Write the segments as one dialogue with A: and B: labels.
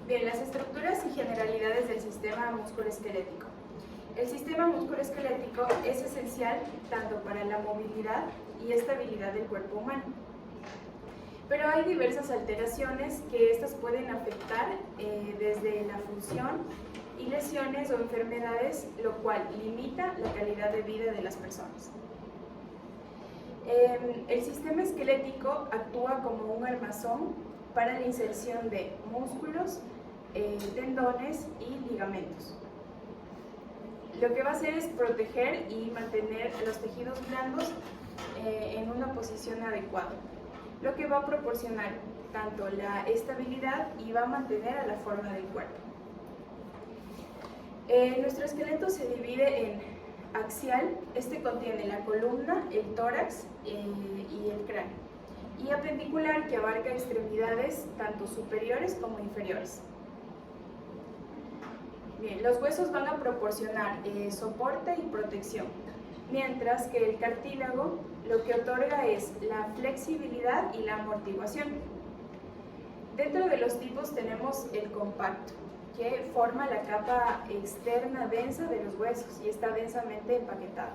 A: Bien, las estructuras y generalidades del sistema musculoesquelético. El sistema musculoesquelético es esencial tanto para la movilidad y estabilidad del cuerpo humano. Pero hay diversas alteraciones que estas pueden afectar desde la función y lesiones o enfermedades, lo cual limita la calidad de vida de las personas. El sistema esquelético actúa como un armazón para la inserción de músculos, tendones y ligamentos. Lo que va a hacer es proteger y mantener los tejidos blandos en una posición adecuada, lo que va a proporcionar tanto la estabilidad y va a mantener a la forma del cuerpo. Nuestro esqueleto se divide en axial, este contiene la columna, el tórax y el cráneo, y apendicular, que abarca extremidades tanto superiores como inferiores. Bien, los huesos van a proporcionar soporte y protección, mientras que el cartílago lo que otorga es la flexibilidad y la amortiguación. Dentro de los tipos tenemos el compacto, que forma la capa externa densa de los huesos y está densamente empaquetado.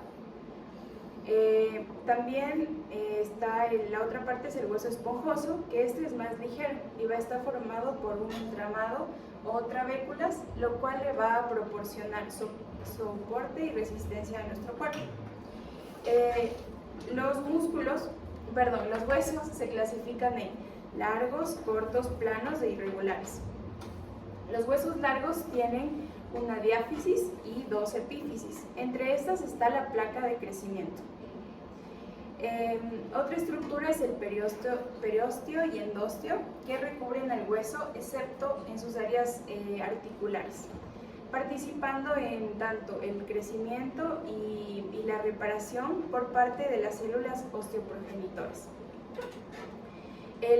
A: También está la otra parte, es el hueso esponjoso, que este es más ligero y va a estar formado por un entramado o trabéculas, lo cual le va a proporcionar soporte y resistencia a nuestro cuerpo. Los huesos se clasifican en largos, cortos, planos e irregulares. Los huesos largos tienen una diáfisis y dos epífisis. Entre estas está la placa de crecimiento. Otra estructura es el periósteo y endósteo, que recubren al hueso excepto en sus áreas articulares, participando en tanto el crecimiento y la reparación por parte de las células osteoprogenitoras.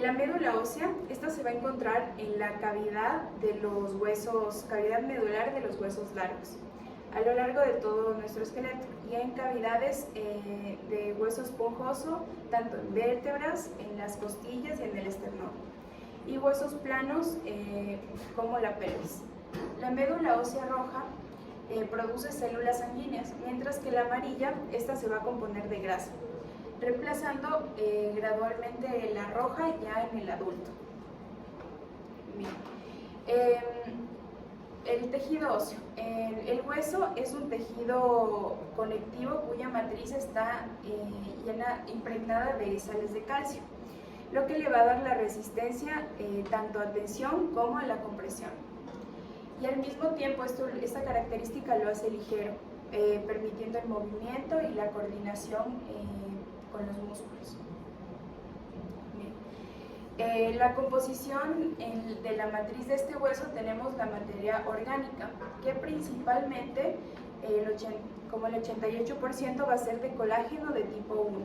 A: La médula ósea, esta se va a encontrar en la cavidad de los huesos, cavidad medular de los huesos largos, a lo largo de todo nuestro esqueleto, y en cavidades de hueso esponjoso, tanto en vértebras, en las costillas y en el esternón, y huesos planos como la pelvis. La médula ósea roja produce células sanguíneas, mientras que la amarilla, esta se va a componer de grasa, reemplazando gradualmente la roja ya en el adulto. Bien. El tejido óseo. El hueso es un tejido conectivo cuya matriz está impregnada de sales de calcio, lo que le va a dar la resistencia tanto a tensión como a la compresión. Y al mismo tiempo esta característica lo hace ligero, permitiendo el movimiento y la coordinación con los músculos. La composición de la matriz de este hueso, tenemos la materia orgánica, que principalmente, como el 88%, va a ser de colágeno de tipo 1.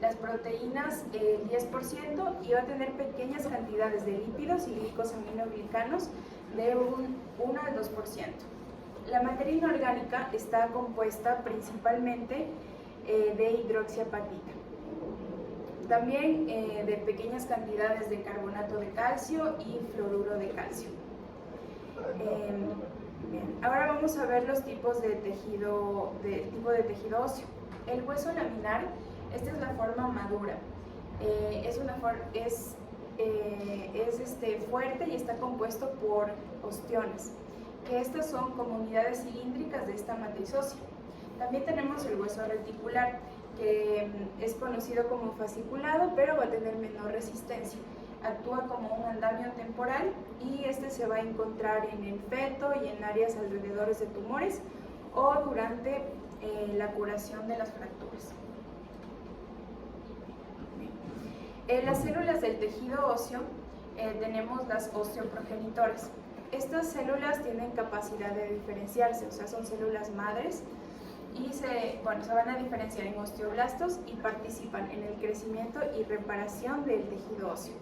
A: Las proteínas, el 10%, y va a tener pequeñas cantidades de lípidos y glicosaminoglicanos de 1 al 2%. La materia inorgánica está compuesta principalmente de hidroxiapatita. También de pequeñas cantidades de carbonato de calcio y fluoruro de calcio. Bien. Ahora vamos a ver los tipos de tejido óseo. El hueso laminar, esta es la forma madura. Es fuerte y está compuesto por ostiones, que estas son como unidades cilíndricas de esta matriz ósea. También tenemos el hueso reticular, que es conocido como fasciculado, pero va a tener menor resistencia. Actúa como un andamio temporal y este se va a encontrar en el feto y en áreas alrededor de tumores o durante la curación de las fracturas. Las células del tejido óseo, tenemos las osteoprogenitoras. Estas células tienen capacidad de diferenciarse, o sea, son células madres, y se van a diferenciar en osteoblastos y participan en el crecimiento y reparación del tejido óseo.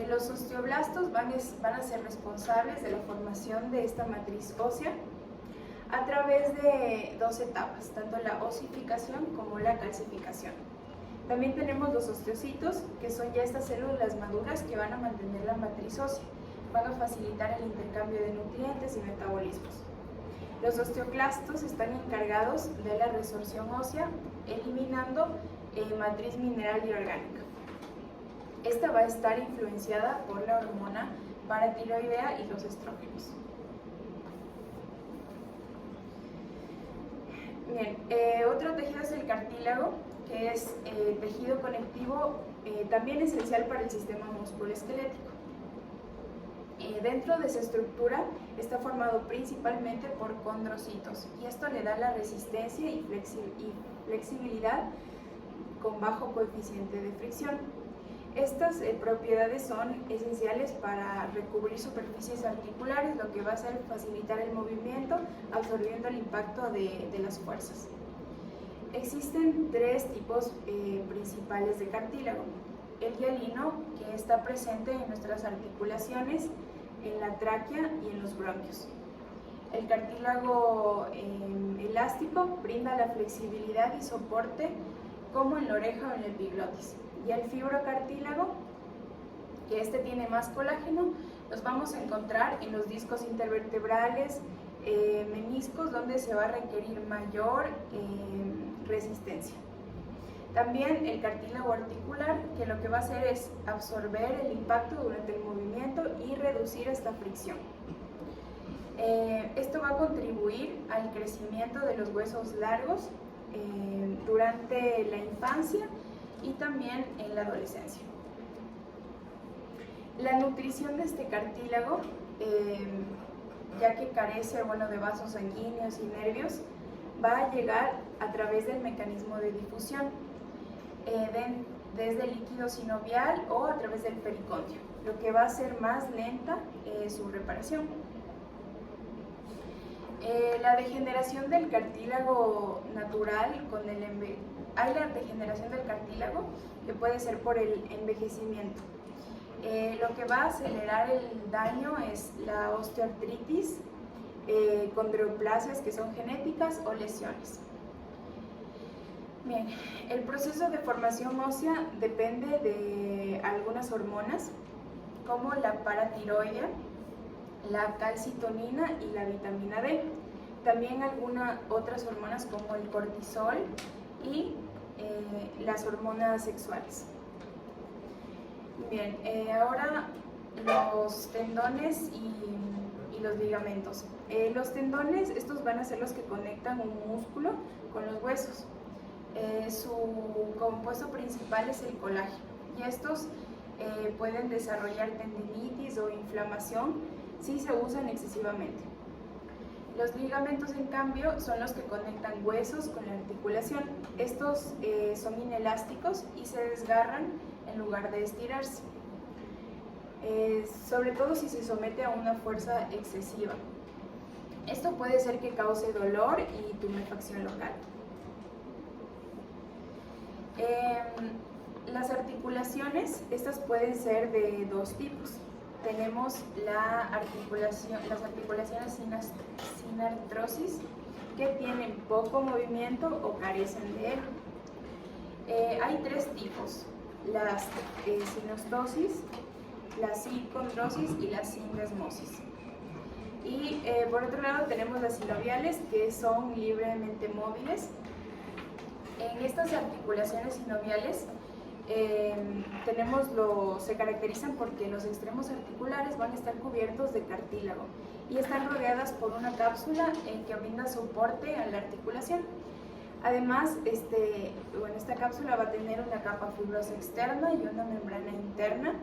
A: Los osteoblastos van a ser responsables de la formación de esta matriz ósea a través de dos etapas, tanto la osificación como la calcificación. También tenemos los osteocitos, que son ya estas células maduras que van a mantener la matriz ósea. van a facilitar el intercambio de nutrientes y metabolismos. Los osteoclastos están encargados de la resorción ósea, eliminando matriz mineral y orgánica. Esta va a estar influenciada por la hormona paratiroidea y los estrógenos. Bien, otro tejido es el cartílago, que es tejido conectivo también esencial para el sistema musculoesquelético. Dentro de esa estructura está formado principalmente por condrocitos y esto le da la resistencia y flexibilidad con bajo coeficiente de fricción. Estas propiedades son esenciales para recubrir superficies articulares, lo que va a hacer facilitar el movimiento absorbiendo el impacto de las fuerzas. Existen tres tipos principales de cartílago. El hialino, que está presente en nuestras articulaciones, en la tráquea y en los bronquios. El cartílago elástico brinda la flexibilidad y soporte como en la oreja o en el epiglotis. Y el fibrocartílago, que tiene más colágeno, los vamos a encontrar en los discos intervertebrales, meniscos, donde se va a requerir mayor resistencia. También el cartílago articular, que lo que va a hacer es absorber el impacto durante el movimiento y reducir esta fricción. Esto va a contribuir al crecimiento de los huesos largos durante la infancia y también en la adolescencia. La nutrición de este cartílago, ya que carece de vasos sanguíneos y nervios, va a llegar a través del mecanismo de difusión, desde el líquido sinovial o a través del pericondrio, lo que va a hacer más lenta su reparación. La degeneración del cartílago natural hay la degeneración del cartílago que puede ser por el envejecimiento. Lo que va a acelerar el daño es la osteoartritis, condroplasias que son genéticas o lesiones. Bien, el proceso de formación ósea depende de algunas hormonas como la paratiroidea, la calcitonina y la vitamina D. También algunas otras hormonas como el cortisol y las hormonas sexuales. Bien, ahora los tendones y los ligamentos. Los tendones, estos van a ser los que conectan un músculo con los huesos. Su compuesto principal es el colágeno y estos pueden desarrollar tendinitis o inflamación si se usan excesivamente. Los ligamentos, en cambio, son los que conectan huesos con la articulación. Estos son inelásticos y se desgarran en lugar de estirarse, sobre todo si se somete a una fuerza excesiva. Esto puede ser que cause dolor y tumefacción local. Las articulaciones, estas pueden ser de dos tipos. Tenemos las articulaciones sin artrosis, que tienen poco movimiento o carecen de él. Hay tres tipos: las sinostosis, la sincondrosis y la sindesmosis. Y por otro lado tenemos las sinoviales, que son libremente móviles. En estas articulaciones sinoviales se caracterizan porque los extremos articulares van a estar cubiertos de cartílago y están rodeadas por una cápsula que brinda soporte a la articulación. Además, esta cápsula va a tener una capa fibrosa externa y una membrana interna,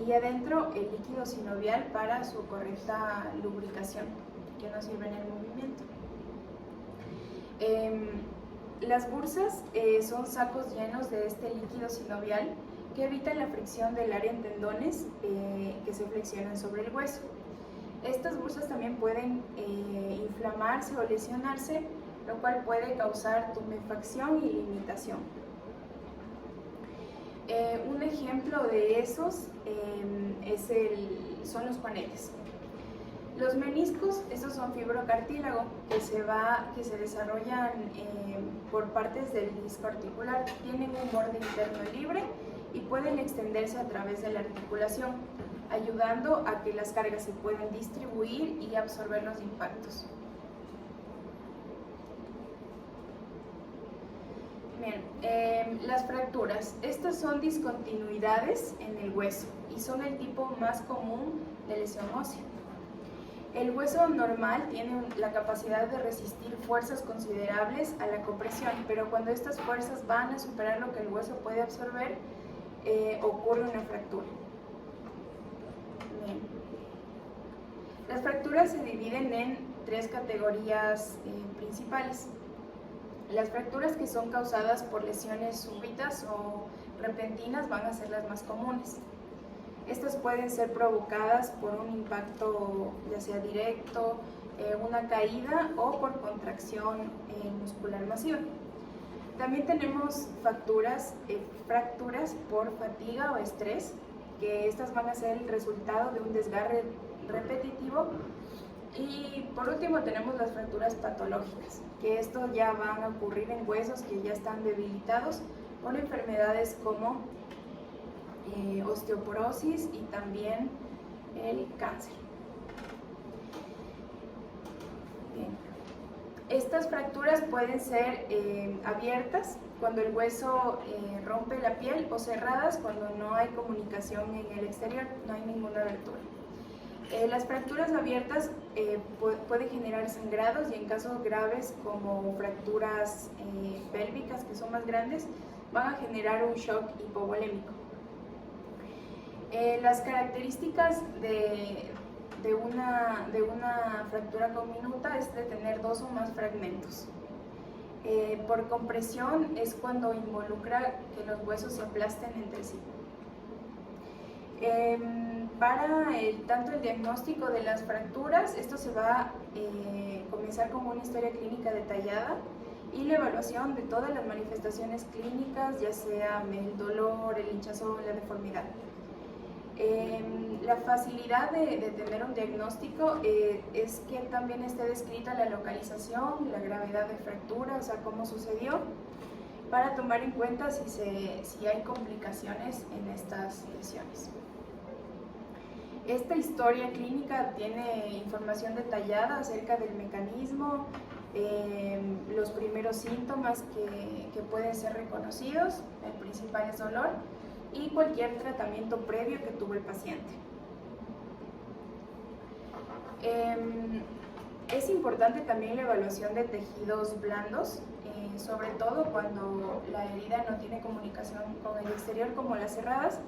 A: y adentro el líquido sinovial para su correcta lubricación, que nos sirve en el movimiento. Las bursas son sacos llenos de este líquido sinovial que evitan la fricción del área en tendones que se flexionan sobre el hueso. Estas bursas también pueden inflamarse o lesionarse, lo cual puede causar tumefacción y limitación. Un ejemplo de esos son los juanetes. Los meniscos, estos son fibrocartílago que se desarrollan por partes del disco articular. Tienen un borde interno libre y pueden extenderse a través de la articulación. ayudando a que las cargas se puedan distribuir y absorber los impactos. Bien, las fracturas. Estas son discontinuidades en el hueso y son el tipo más común de lesión ósea. El hueso normal tiene la capacidad de resistir fuerzas considerables a la compresión, pero cuando estas fuerzas van a superar lo que el hueso puede absorber, ocurre una fractura. Bien. Las fracturas se dividen en tres categorías principales. Las fracturas que son causadas por lesiones súbitas o repentinas van a ser las más comunes. Estas pueden ser provocadas por un impacto ya sea directo, una caída o por contracción muscular masiva. También tenemos fracturas por fatiga o estrés, que estas van a ser el resultado de un desgarre repetitivo. Y por último tenemos las fracturas patológicas, que esto ya van a ocurrir en huesos que ya están debilitados por enfermedades como osteoporosis y también el cáncer. Bien. Estas fracturas pueden ser abiertas cuando el hueso rompe la piel o cerradas cuando no hay comunicación en el exterior, no hay ninguna abertura. Las fracturas abiertas pueden generar sangrados y en casos graves como fracturas pélvicas que son más grandes van a generar un shock hipovolémico. Las características de una fractura comminuta es de tener dos o más fragmentos. Por compresión es cuando involucra que los huesos se aplasten entre sí. Para tanto el diagnóstico de las fracturas, esto se va a comenzar con una historia clínica detallada y la evaluación de todas las manifestaciones clínicas, ya sea el dolor, el hinchazón, la deformidad. La facilidad de tener un diagnóstico es que también esté descrita la localización, la gravedad de fractura, o sea, cómo sucedió, para tomar en cuenta si hay complicaciones en estas lesiones. Esta historia clínica tiene información detallada acerca del mecanismo, los primeros síntomas que pueden ser reconocidos, el principal es dolor, y cualquier tratamiento previo que tuvo el paciente. Es importante también la evaluación de tejidos blandos, sobre todo cuando la herida no tiene comunicación con el exterior como las cerradas,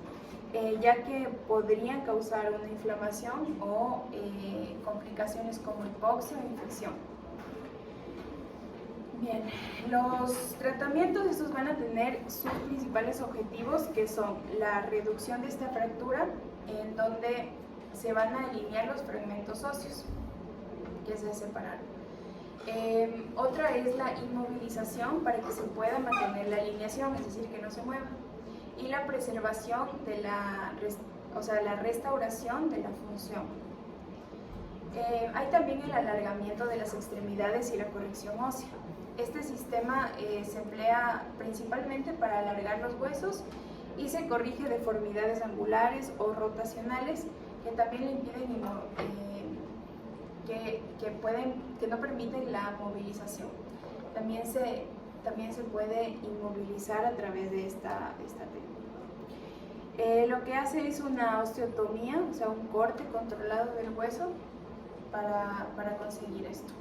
A: ya que podrían causar una inflamación o complicaciones como hipoxia o infección. Bien, los tratamientos estos van a tener sus principales objetivos, que son la reducción de esta fractura, en donde se van a alinear los fragmentos óseos que se separaron. Otra es la inmovilización para que se pueda mantener la alineación, es decir, que no se mueva. Y la preservación de la restauración de la función. Hay también el alargamiento de las extremidades y la corrección ósea. Este sistema se emplea principalmente para alargar los huesos y se corrige deformidades angulares o rotacionales que también le impiden que no permiten la movilización. También se puede inmovilizar a través de esta técnica. Lo que hace es una osteotomía, o sea, un corte controlado del hueso para conseguir esto.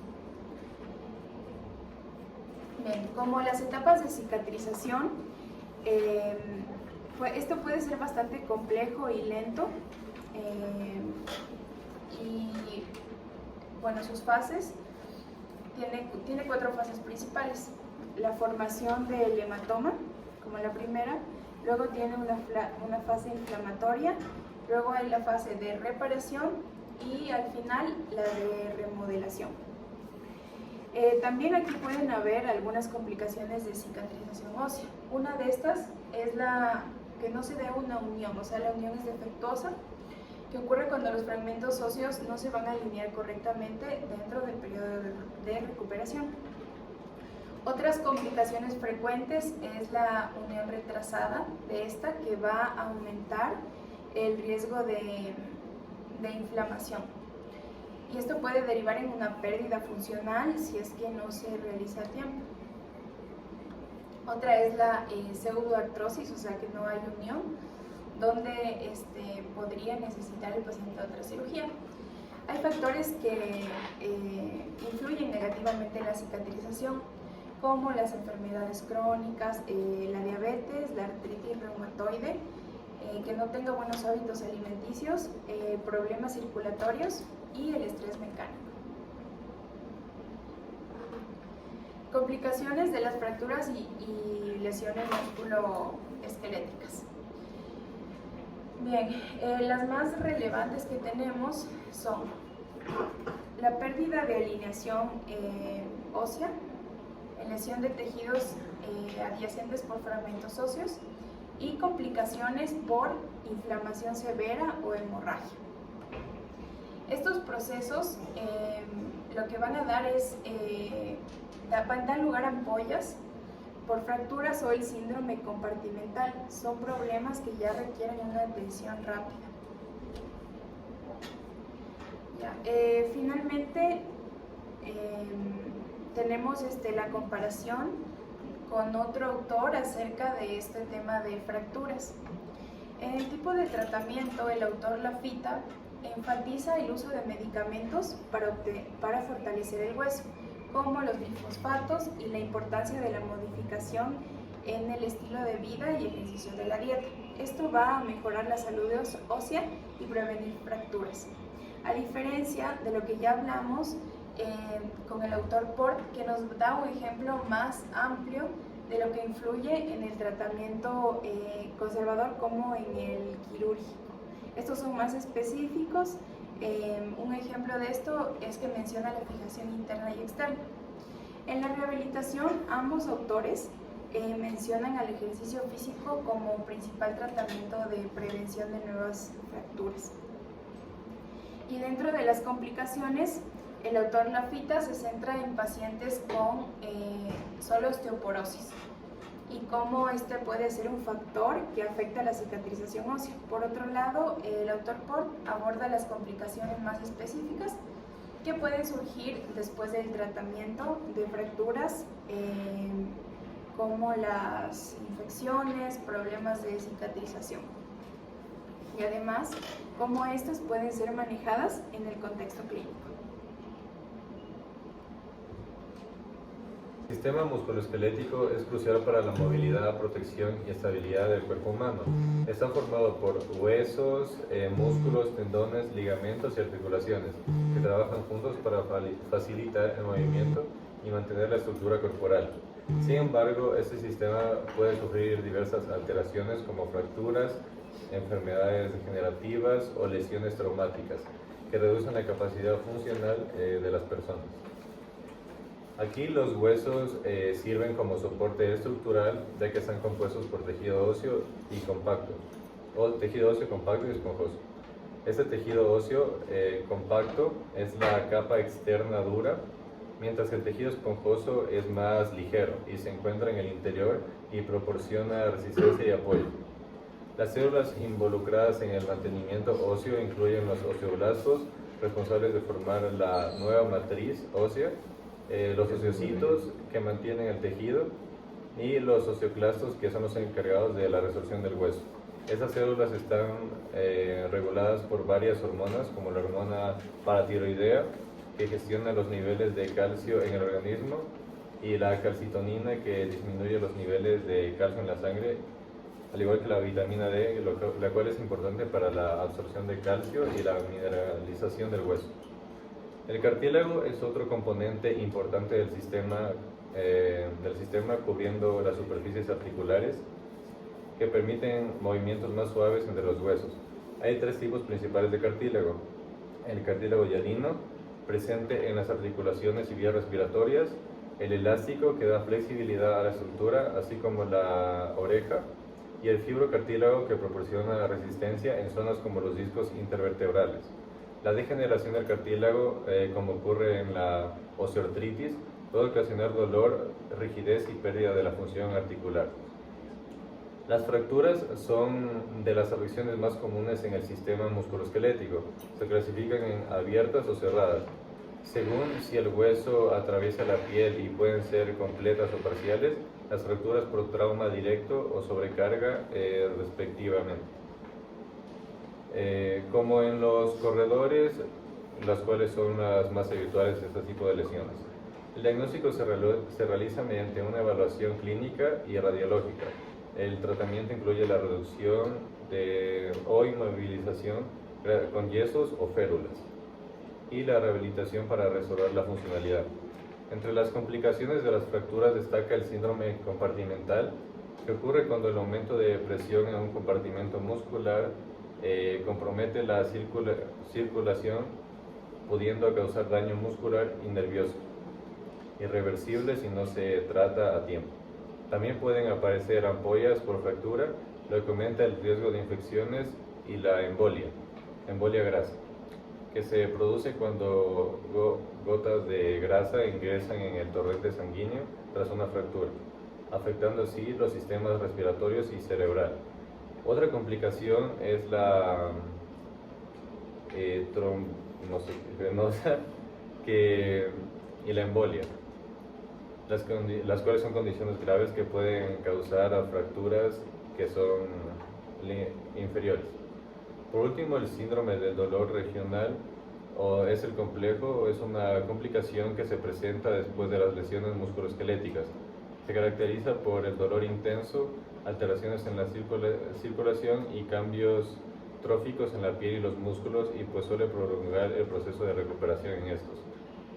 A: Bien, como las etapas de cicatrización, esto puede ser bastante complejo y lento. Y bueno, sus fases, tiene 4 fases principales. La formación del hematoma, como la primera, luego tiene una fase inflamatoria, luego hay la fase de reparación y al final la de remodelación. También aquí pueden haber algunas complicaciones de cicatrización ósea. Una de estas es la que no se dé una unión, o sea, la unión es defectuosa, que ocurre cuando los fragmentos óseos no se van a alinear correctamente dentro del periodo de recuperación. Otras complicaciones frecuentes es la unión retrasada de esta, que va a aumentar el riesgo de inflamación. Y esto puede derivar en una pérdida funcional si es que no se realiza a tiempo. Otra es la pseudoartrosis, o sea que no hay unión, donde podría necesitar el paciente otra cirugía. Hay factores que influyen negativamente en la cicatrización, como las enfermedades crónicas, la diabetes, la artritis reumatoide, que no tenga buenos hábitos alimenticios, problemas circulatorios y el estrés mecánico. Complicaciones de las fracturas y lesiones musculoesqueléticas. Bien, las más relevantes que tenemos son la pérdida de alineación ósea, lesión de tejidos adyacentes por fragmentos óseos y complicaciones por inflamación severa o hemorragia. Estos procesos lo que van a dar es, dan lugar a ampollas por fracturas o el síndrome compartimental. Son problemas que ya requieren una atención rápida. Finalmente, tenemos la comparación con otro autor acerca de este tema de fracturas. En el tipo de tratamiento, el autor Lafita enfatiza el uso de medicamentos para fortalecer el hueso, como los glifosfatos y la importancia de la modificación en el estilo de vida y ejercicio de la dieta. Esto va a mejorar la salud ósea y prevenir fracturas. A diferencia de lo que ya hablamos con el autor Port, que nos da un ejemplo más amplio de lo que influye en el tratamiento conservador como en el quirúrgico. Estos son más específicos. Un ejemplo de esto es que menciona la fijación interna y externa. En la rehabilitación, ambos autores mencionan al ejercicio físico como principal tratamiento de prevención de nuevas fracturas. Y dentro de las complicaciones, el autor Lafita se centra en pacientes con solo osteoporosis y cómo este puede ser un factor que afecta la cicatrización ósea. Por otro lado, el autor Port aborda las complicaciones más específicas que pueden surgir después del tratamiento de fracturas, como las infecciones, problemas de cicatrización. Y además, cómo estas pueden ser manejadas en el contexto clínico.
B: El sistema musculoesquelético es crucial para la movilidad, protección y estabilidad del cuerpo humano. Está formado por huesos, músculos, tendones, ligamentos y articulaciones, que trabajan juntos para facilitar el movimiento y mantener la estructura corporal. Sin embargo, este sistema puede sufrir diversas alteraciones como fracturas, enfermedades degenerativas o lesiones traumáticas, que reducen la capacidad funcional de las personas. Aquí los huesos sirven como soporte estructural, ya que están compuestos por tejido óseo y compacto, o tejido óseo compacto y esponjoso. Este tejido óseo compacto es la capa externa dura, mientras que el tejido esponjoso es más ligero y se encuentra en el interior y proporciona resistencia y apoyo. Las células involucradas en el mantenimiento óseo incluyen los osteoblastos, responsables de formar la nueva matriz ósea, los osteocitos, que mantienen el tejido, y los osteoclastos, que son los encargados de la resorción del hueso. Estas células están reguladas por varias hormonas, como la hormona paratiroidea, que gestiona los niveles de calcio en el organismo, y la calcitonina, que disminuye los niveles de calcio en la sangre, al igual que la vitamina D, la cual es importante para la absorción de calcio y la mineralización del hueso. El cartílago es otro componente importante del sistema cubriendo las superficies articulares que permiten movimientos más suaves entre los huesos. Hay tres tipos principales de cartílago: el cartílago hialino, presente en las articulaciones y vías respiratorias; el elástico, que da flexibilidad a la estructura, así como la oreja; y el fibrocartílago, que proporciona resistencia en zonas como los discos intervertebrales. La degeneración del cartílago, como ocurre en la osteoartritis, puede ocasionar dolor, rigidez y pérdida de la función articular. Las fracturas son de las afecciones más comunes en el sistema musculoesquelético. Se clasifican en abiertas o cerradas, según si el hueso atraviesa la piel y pueden ser completas o parciales, las fracturas por trauma directo o sobrecarga respectivamente. Como en los corredores, las cuales son las más habituales de este tipo de lesiones. El diagnóstico se realiza mediante una evaluación clínica y radiológica. El tratamiento incluye la reducción o inmovilización con yesos o férulas y la rehabilitación para restaurar la funcionalidad. Entre las complicaciones de las fracturas destaca el síndrome compartimental, que ocurre cuando el aumento de presión en un compartimento muscular compromete la circulación, pudiendo causar daño muscular y nervioso, irreversible si no se trata a tiempo. También pueden aparecer ampollas por fractura, lo que aumenta el riesgo de infecciones, y la embolia grasa, que se produce cuando gotas de grasa ingresan en el torrente sanguíneo tras una fractura, afectando así los sistemas respiratorios y cerebral. Otra complicación es la trombosvenosa y la embolia, las cuales son condiciones graves que pueden causar fracturas que son inferiores. Por último, el síndrome del dolor regional es el complejo, es una complicación que se presenta después de las lesiones musculoesqueléticas. Se caracteriza por el dolor intenso, alteraciones en la circulación y cambios tróficos en la piel y los músculos, y pues suele prolongar el proceso de recuperación en estos.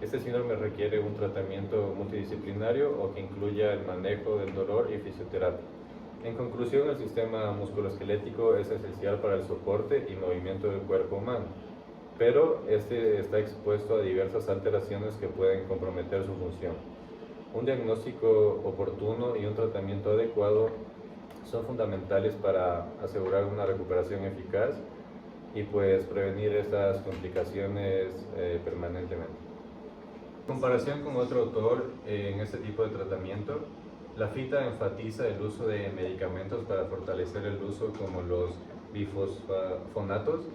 B: Este síndrome requiere un tratamiento multidisciplinario o que incluya el manejo del dolor y fisioterapia. En conclusión, el sistema musculoesquelético es esencial para el soporte y movimiento del cuerpo humano, pero este está expuesto a diversas alteraciones que pueden comprometer su función. Un diagnóstico oportuno y un tratamiento adecuado son fundamentales para asegurar una recuperación eficaz y pues prevenir estas complicaciones permanentemente. En comparación con otro autor en este tipo de tratamiento, Lafita enfatiza el uso de medicamentos para fortalecer el uso, como los bifosfonatos,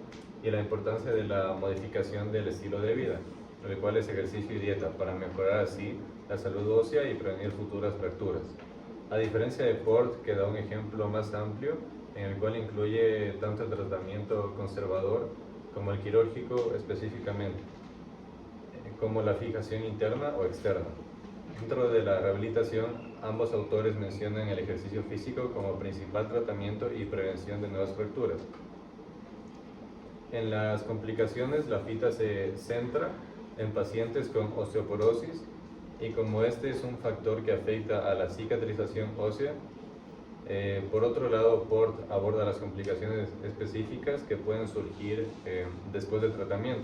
B: y la importancia de la modificación del estilo de vida, el cual es ejercicio y dieta, para mejorar así la salud ósea y prevenir futuras fracturas. A diferencia de Port, que da un ejemplo más amplio, en el cual incluye tanto el tratamiento conservador como el quirúrgico específicamente, como la fijación interna o externa. Dentro de la rehabilitación, ambos autores mencionan el ejercicio físico como principal tratamiento y prevención de nuevas fracturas. En las complicaciones, Lafita se centra en pacientes con osteoporosis, y como este es un factor que afecta a la cicatrización ósea, por otro lado, Port aborda las complicaciones específicas que pueden surgir después del tratamiento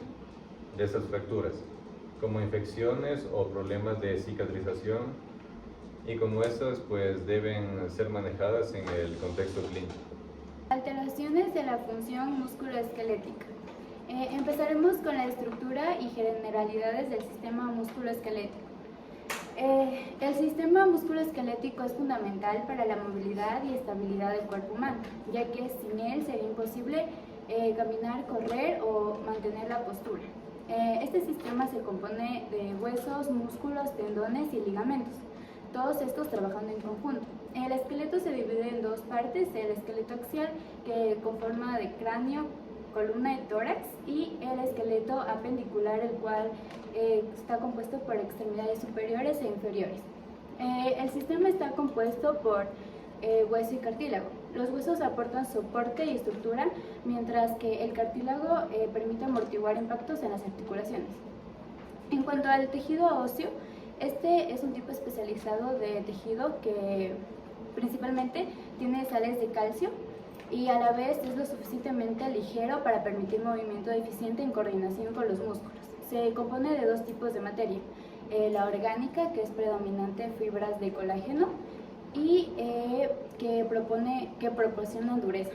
B: de estas fracturas, como infecciones o problemas de cicatrización, y como estas pues deben ser manejadas en el contexto clínico.
C: Alteraciones de la función musculoesquelética. Empezaremos con la estructura y generalidades del sistema musculoesquelético. El sistema musculoesquelético es fundamental para la movilidad y estabilidad del cuerpo humano, ya que sin él sería imposible caminar, correr o mantener la postura. Este sistema se compone de huesos, músculos, tendones y ligamentos, todos estos trabajando en conjunto. El esqueleto se divide en dos partes: el esqueleto axial, que con forma de cráneo, columna y tórax, y el esqueleto apendicular, el cual está compuesto por extremidades superiores e inferiores. El sistema está compuesto por hueso y cartílago. Los huesos aportan soporte y estructura, mientras que el cartílago permite amortiguar impactos en las articulaciones. En cuanto al tejido óseo, este es un tipo especializado de tejido que principalmente tiene sales de calcio y a la vez es lo suficientemente ligero para permitir movimiento eficiente en coordinación con los músculos. Se compone de dos tipos de materia: la orgánica, que es predominante fibras de colágeno, y que proporciona dureza.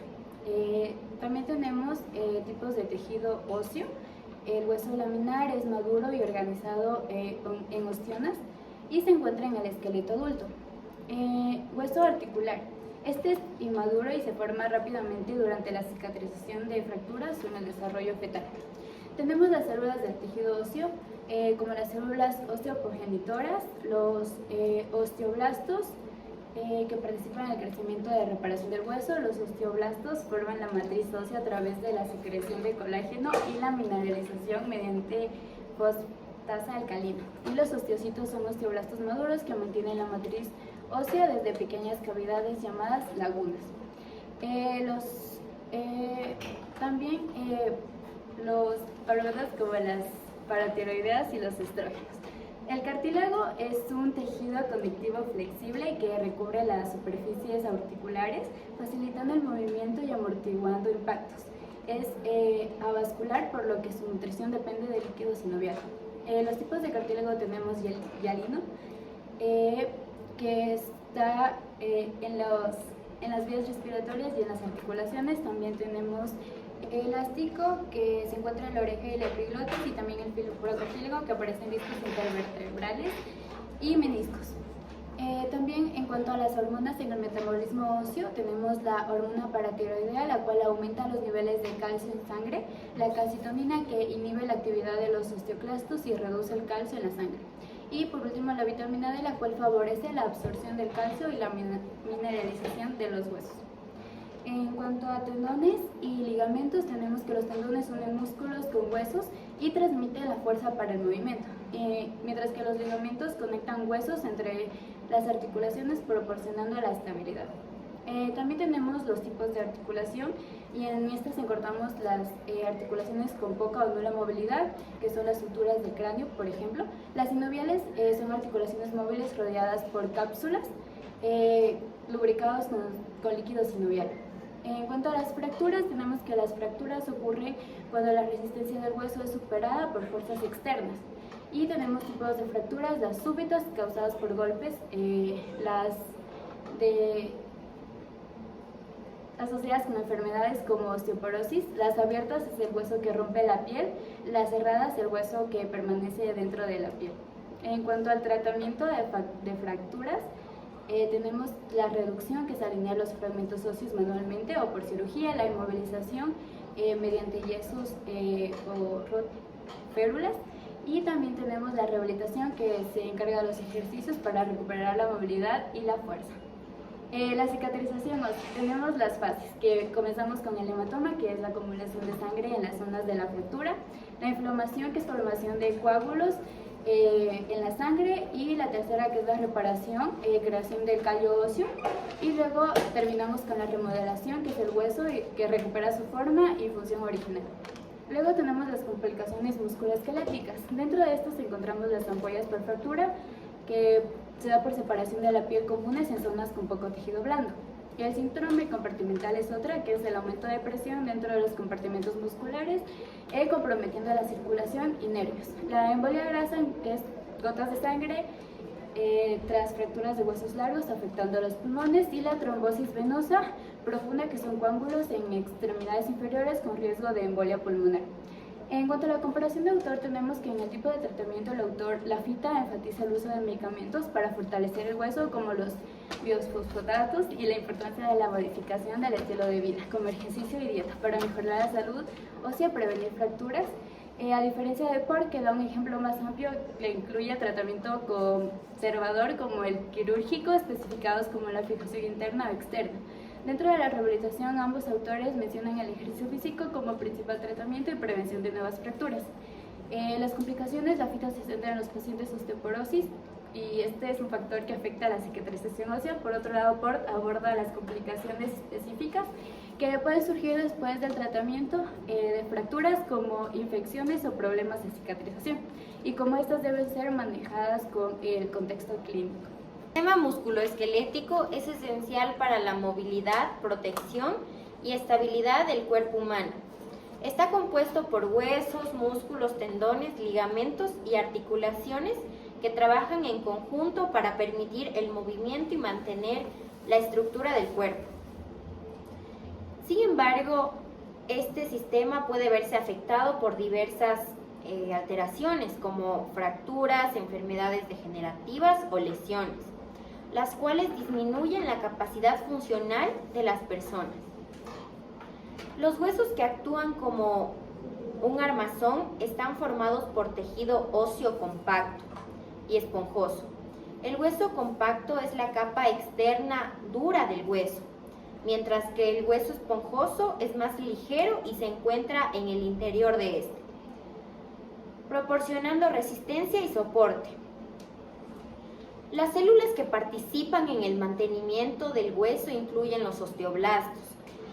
C: También tenemos tipos de tejido óseo. El hueso laminar es maduro y organizado en ostiones y se encuentra en el esqueleto adulto. Hueso articular. Este es inmaduro y se forma rápidamente durante la cicatrización de fracturas o en el desarrollo fetal. Tenemos las células del tejido óseo, como las células osteoprogenitoras, los osteoblastos, que participan en el crecimiento de reparación del hueso. Los osteoblastos forman la matriz ósea a través de la secreción de colágeno y la mineralización mediante fosfatasa alcalina. Y los osteocitos son osteoblastos maduros que mantienen la matriz ósea desde pequeñas cavidades llamadas lagunas. También los órganos como las paratiroideas y los estrógenos. El cartílago es un tejido conectivo flexible que recubre las superficies articulares, facilitando el movimiento y amortiguando impactos. Es avascular, por lo que su nutrición depende del líquido sinovial. Los tipos de cartílago tenemos hialino, que está en las vías respiratorias y en las articulaciones. También tenemos elástico, que se encuentra en la oreja y la epiglotis, y también el fibrocartílago, que aparece en discos intervertebrales y meniscos. También en cuanto a las hormonas en el metabolismo óseo, tenemos la hormona paratiroidea, la cual aumenta los niveles de calcio en sangre, la calcitonina, que inhibe la actividad de los osteoclastos y reduce el calcio en la sangre, y por último la vitamina D, la cual favorece la absorción del calcio y la mineralización de los huesos. En cuanto a tendones y ligamentos, tenemos que los tendones unen músculos con huesos y transmiten la fuerza para el movimiento, mientras que los ligamentos conectan huesos entre las articulaciones, proporcionando la estabilidad. También tenemos los tipos de articulación, y en estas encontramos las articulaciones con poca o nula movilidad, que son las suturas del cráneo, por ejemplo. Las sinoviales son articulaciones móviles rodeadas por cápsulas, lubricados con líquido sinovial. En cuanto a las fracturas, tenemos que las fracturas ocurren cuando la resistencia del hueso es superada por fuerzas externas. Y tenemos tipos de fracturas: las súbitas, causadas por golpes, las asociadas con enfermedades como osteoporosis; las abiertas es el hueso que rompe la piel; las cerradas, el hueso que permanece dentro de la piel. En cuanto al tratamiento de fracturas, tenemos la reducción, que es alinear los fragmentos óseos manualmente o por cirugía; la inmovilización mediante yesos o férulas; y también tenemos la rehabilitación, que se encarga de los ejercicios para recuperar la movilidad y la fuerza. La cicatrización, tenemos las fases, que comenzamos con el hematoma, que es la acumulación de sangre en las zonas de la fractura; la inflamación, que es formación de coágulos en la sangre; y la tercera, que es la reparación, creación del callo óseo; y luego terminamos con la remodelación, que es el hueso que recupera su forma y función original. Luego tenemos las complicaciones musculoesqueléticas. Dentro de estas encontramos las ampollas por fractura, que se da por separación de la piel comunes en zonas con poco tejido blando. Y el síndrome compartimental es otra, que es el aumento de presión dentro de los compartimentos musculares, comprometiendo la circulación y nervios. La embolia grasa es gotas de sangre tras fracturas de huesos largos, afectando los pulmones; y la trombosis venosa profunda, que son coágulos en extremidades inferiores con riesgo de embolia pulmonar. En cuanto a la comparación de autor, tenemos que en el tipo de tratamiento el autor Lafita enfatiza el uso de medicamentos para fortalecer el hueso, como los biosfosfonatos, y la importancia de la modificación del estilo de vida, como ejercicio y dieta, para mejorar la salud ósea, prevenir fracturas. A diferencia de Pork, que da un ejemplo más amplio que incluye tratamiento conservador como el quirúrgico, especificados como la fijación interna o externa. Dentro de la rehabilitación, ambos autores mencionan el ejercicio físico como principal tratamiento y prevención de nuevas fracturas. Las complicaciones, Lafita se centra en los pacientes osteoporosis, y este es un factor que afecta a la cicatrización ósea. Por otro lado, Pork aborda las complicaciones específicas que pueden surgir después del tratamiento de fracturas, como infecciones o problemas de cicatrización, y cómo estas deben ser manejadas con el contexto clínico.
D: El sistema musculoesquelético es esencial para la movilidad, protección y estabilidad del cuerpo humano. Está compuesto por huesos, músculos, tendones, ligamentos y articulaciones que trabajan en conjunto para permitir el movimiento y mantener la estructura del cuerpo. Sin embargo, este sistema puede verse afectado por diversas alteraciones, como fracturas, enfermedades degenerativas o lesiones. las cuales disminuyen la capacidad funcional de las personas. Los huesos que actúan como un armazón están formados por tejido óseo compacto y esponjoso. El hueso compacto es la capa externa dura del hueso, mientras que el hueso esponjoso es más ligero y se encuentra en el interior de este, proporcionando resistencia y soporte. Las células que participan en el mantenimiento del hueso incluyen los osteoblastos,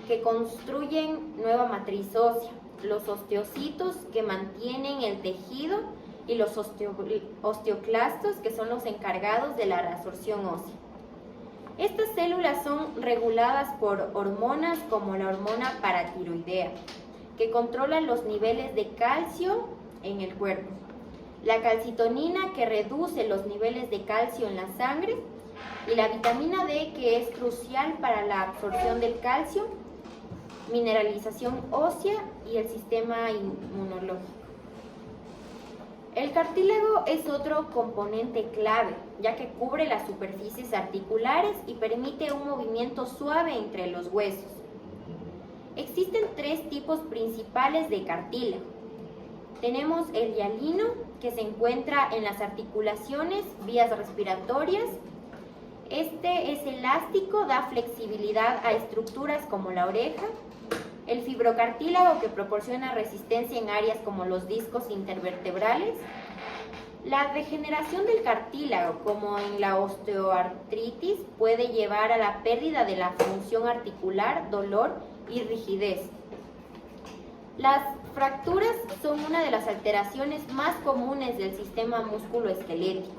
D: que construyen nueva matriz ósea, los osteocitos, que mantienen el tejido, y los osteoclastos, que son los encargados de la reabsorción ósea. Estas células son reguladas por hormonas como la hormona paratiroidea, que controla los niveles de calcio en el cuerpo, la calcitonina, que reduce los niveles de calcio en la sangre, y la vitamina D, que es crucial para la absorción del calcio, mineralización ósea y el sistema inmunológico. El cartílago es otro componente clave, ya que cubre las superficies articulares y permite un movimiento suave entre los huesos. Existen 3 tipos principales de cartílago. Tenemos el hialino, que se encuentra en las articulaciones, vías respiratorias. Este es elástico, da flexibilidad a estructuras como la oreja. El fibrocartílago, que proporciona resistencia en áreas como los discos intervertebrales. La degeneración del cartílago, como en la osteoartritis, puede llevar a la pérdida de la función articular, dolor y rigidez. Las fracturas son una de las alteraciones más comunes del sistema músculo-esquelético.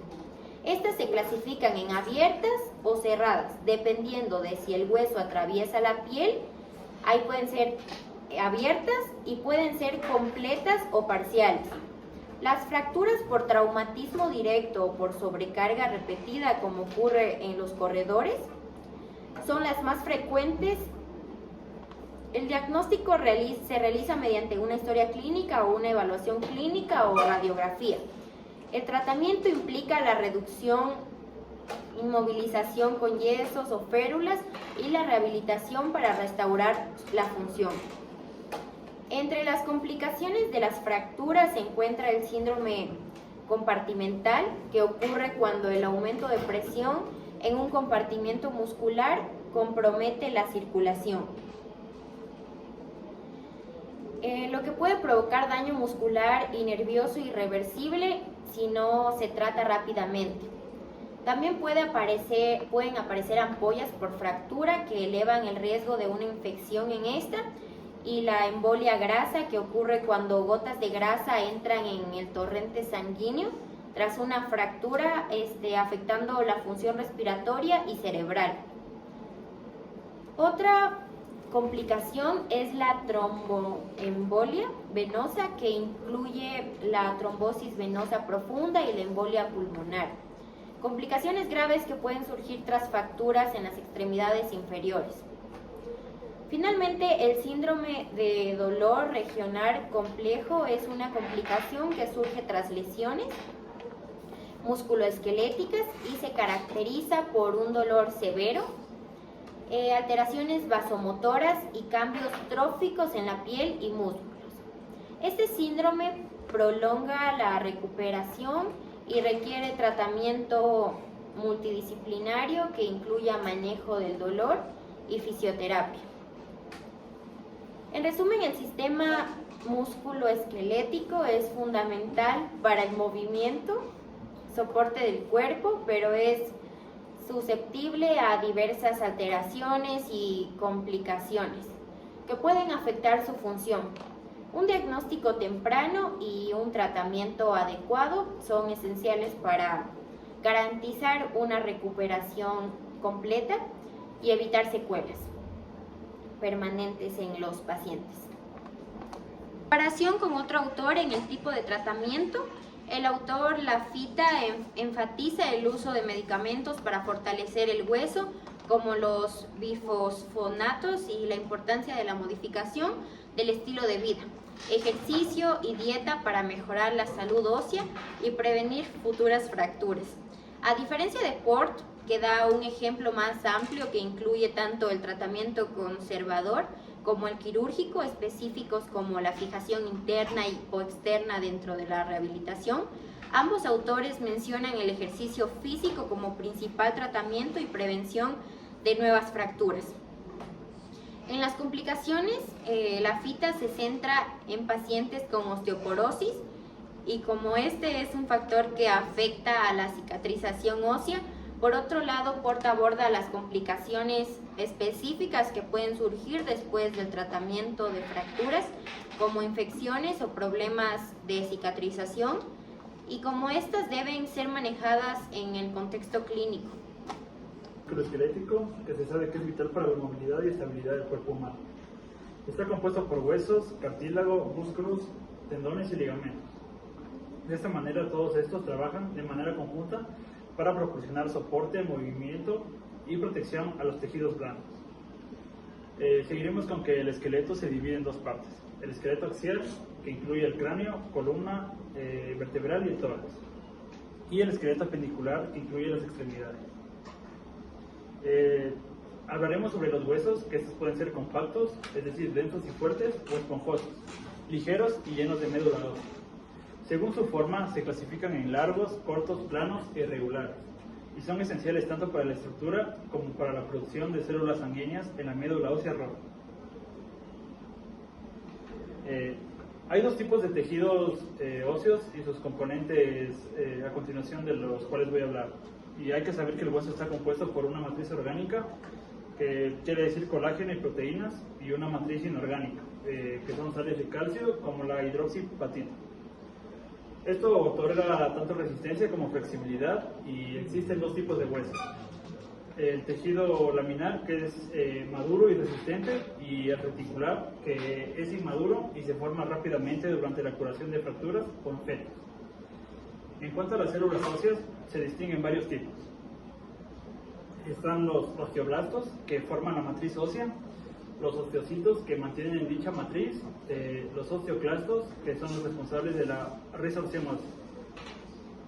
D: Estas se clasifican en abiertas o cerradas, dependiendo de si el hueso atraviesa la piel. Ahí pueden ser abiertas y pueden ser completas o parciales. Las fracturas por traumatismo directo o por sobrecarga repetida, como ocurre en los corredores, son las más frecuentes. El diagnóstico se realiza mediante una historia clínica o una evaluación clínica o radiografía. El tratamiento implica la reducción, inmovilización con yesos o férulas y la rehabilitación para restaurar la función. Entre las complicaciones de las fracturas se encuentra el síndrome compartimental, que ocurre cuando el aumento de presión en un compartimento muscular compromete la circulación. Lo que puede provocar daño muscular y nervioso irreversible si no se trata rápidamente. También pueden aparecer ampollas por fractura que elevan el riesgo de una infección en esta, y la embolia grasa, que ocurre cuando gotas de grasa entran en el torrente sanguíneo tras una fractura, afectando la función respiratoria y cerebral. Otra complicación es la tromboembolia venosa, que incluye la trombosis venosa profunda y la embolia pulmonar. Complicaciones graves que pueden surgir tras fracturas en las extremidades inferiores. Finalmente, el síndrome de dolor regional complejo es una complicación que surge tras lesiones musculoesqueléticas y se caracteriza por un dolor severo, alteraciones vasomotoras y cambios tróficos en la piel y músculos. Este síndrome prolonga la recuperación y requiere tratamiento multidisciplinario que incluya manejo del dolor y fisioterapia. En resumen, el sistema músculo-esquelético es fundamental para el movimiento, soporte del cuerpo, pero es susceptible a diversas alteraciones y complicaciones que pueden afectar su función. Un diagnóstico temprano y un tratamiento adecuado son esenciales para garantizar una recuperación completa y evitar secuelas permanentes en los pacientes. En comparación con otro autor en el tipo de tratamiento, el autor Lafita enfatiza el uso de medicamentos para fortalecer el hueso, como los bifosfonatos, y la importancia de la modificación del estilo de vida, ejercicio y dieta para mejorar la salud ósea y prevenir futuras fracturas. A diferencia de Port, que da un ejemplo más amplio que incluye tanto el tratamiento conservador como el quirúrgico, específicos como la fijación interna o externa dentro de la rehabilitación. Ambos autores mencionan el ejercicio físico como principal tratamiento y prevención de nuevas fracturas. En las complicaciones, la FITA se centra en pacientes con osteoporosis y como este es un factor que afecta a la cicatrización ósea, por otro lado, Porta aborda las complicaciones específicas que pueden surgir después del tratamiento de fracturas, como infecciones o problemas de cicatrización, y cómo estas deben ser manejadas en el contexto clínico.
E: El músculo esquelético, que se sabe que es vital para la movilidad y estabilidad del cuerpo humano. Está compuesto por huesos, cartílago, músculos, tendones y ligamentos. De esta manera, todos estos trabajan de manera conjunta para proporcionar soporte, movimiento y protección a los tejidos blandos. Seguiremos con que el esqueleto se divide en dos partes. El esqueleto axial, que incluye el cráneo, columna vertebral y el tórax. Y el esqueleto apendicular, que incluye las extremidades. Hablaremos sobre los huesos, que estos pueden ser compactos, es decir, densos y fuertes, o esponjosos, ligeros y llenos de médula ósea. Según su forma, se clasifican en largos, cortos, planos e irregulares, y son esenciales tanto para la estructura como para la producción de células sanguíneas en la médula ósea roja. Hay dos tipos de tejidos óseos y sus componentes a continuación de los cuales voy a hablar. Y hay que saber que el hueso está compuesto por una matriz orgánica, que quiere decir colágeno y proteínas, y una matriz inorgánica, que son sales de calcio como la hidroxipatita. Esto otorga tanto resistencia como flexibilidad, y existen dos tipos de huesos. El tejido laminar, que es maduro y resistente, y el reticular, que es inmaduro y se forma rápidamente durante la curación de fracturas con fetos. En cuanto a las células óseas, se distinguen varios tipos. Están los osteoblastos, que forman la matriz ósea, los osteocitos, que mantienen en dicha matriz, los osteoclastos, que son los responsables de la resorción ósea.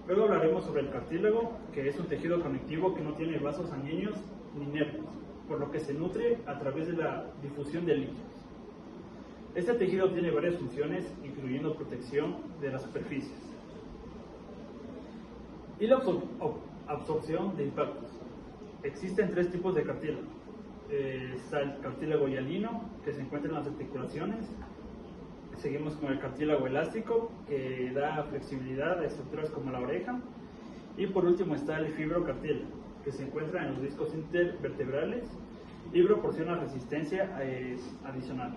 E: Luego hablaremos sobre el cartílago, que es un tejido conectivo que no tiene vasos sanguíneos ni nervios, por lo que se nutre a través de la difusión de líquidos. Este tejido tiene varias funciones, incluyendo protección de las superficies y la absorción de impactos. Existen tres tipos de cartílago. Está el cartílago hialino, que se encuentra en las articulaciones. Seguimos con el cartílago elástico, que da flexibilidad a estructuras como la oreja. Y por último está el fibrocartílago, que se encuentra en los discos intervertebrales y proporciona resistencia adicional.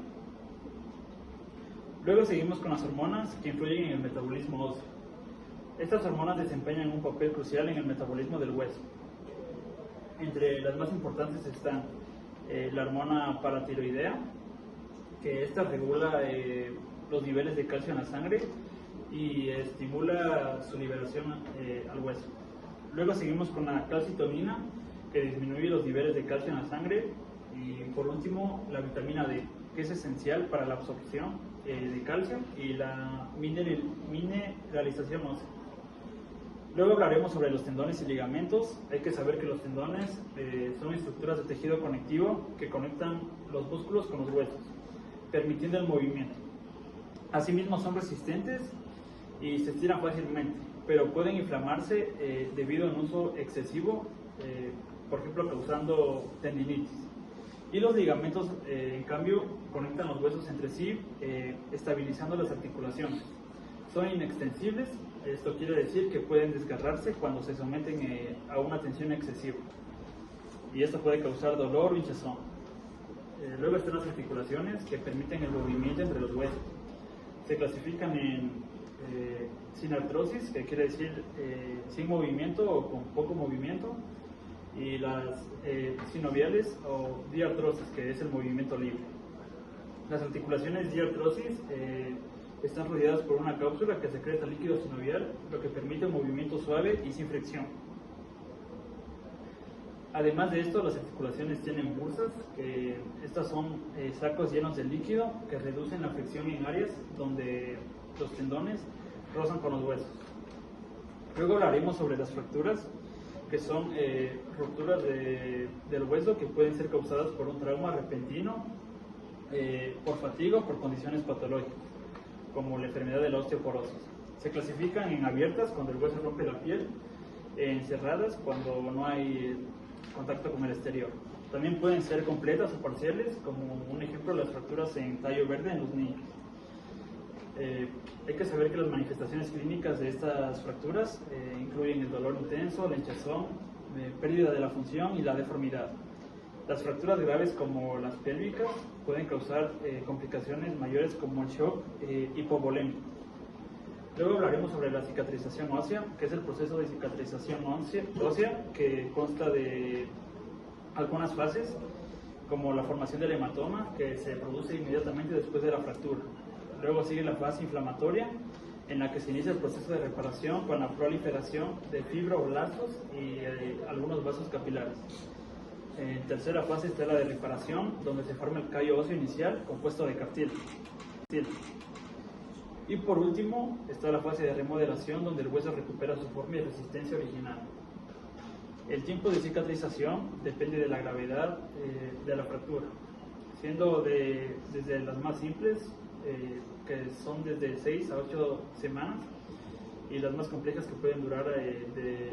E: Luego seguimos con las hormonas que influyen en el metabolismo óseo. Estas hormonas desempeñan un papel crucial en el metabolismo del hueso. Entre las más importantes están la hormona paratiroidea, que esta regula los niveles de calcio en la sangre y estimula su liberación al hueso. Luego seguimos con la calcitonina, que disminuye los niveles de calcio en la sangre, y por último la vitamina D, que es esencial para la absorción de calcio y la mineralización ósea. Luego hablaremos sobre los tendones y ligamentos. Hay que saber que los tendones son estructuras de tejido conectivo que conectan los músculos con los huesos, permitiendo el movimiento. Asimismo son resistentes y se estiran fácilmente, pero pueden inflamarse debido a un uso excesivo, por ejemplo causando tendinitis. Y los ligamentos, en cambio, conectan los huesos entre sí, estabilizando las articulaciones. Son inextensibles. Esto quiere decir que pueden desgarrarse cuando se someten a una tensión excesiva, y esto puede causar dolor o hinchazón. Luego están las articulaciones, que permiten el movimiento entre los huesos. Se clasifican en sin artrosis, que quiere decir sin movimiento o con poco movimiento, y las sinoviales o diartrosis, que es el movimiento libre. Las articulaciones diartrosis están rodeadas por una cápsula que secreta líquido sinovial, lo que permite un movimiento suave y sin fricción. Además de esto, las articulaciones tienen bursas, que estas son sacos llenos de líquido que reducen la fricción en áreas donde los tendones rozan con los huesos. Luego hablaremos sobre las fracturas, que son rupturas del hueso que pueden ser causadas por un trauma repentino, por fatiga o por condiciones patológicas, como la enfermedad de la osteoporosis. Se clasifican en abiertas, cuando el hueso rompe la piel, en cerradas, cuando no hay contacto con el exterior. También pueden ser completas o parciales, como un ejemplo las fracturas en tallo verde en los niños. Hay que saber que las manifestaciones clínicas de estas fracturas incluyen el dolor intenso, la hinchazón, pérdida de la función y la deformidad. Las fracturas graves como las pélvicas pueden causar complicaciones mayores como el shock hipovolémico. Luego hablaremos sobre la cicatrización ósea, que es el proceso de cicatrización ósea que consta de algunas fases, como la formación del hematoma, que se produce inmediatamente después de la fractura. Luego sigue la fase inflamatoria, en la que se inicia el proceso de reparación con la proliferación de fibroblastos y algunos vasos capilares. En tercera fase está la de reparación, donde se forma el callo óseo inicial compuesto de cartílago. Y por último está la fase de remodelación, donde el hueso recupera su forma y resistencia original. El tiempo de cicatrización depende de la gravedad de la fractura, siendo desde las más simples, que son desde 6 a 8 semanas, y las más complejas que pueden durar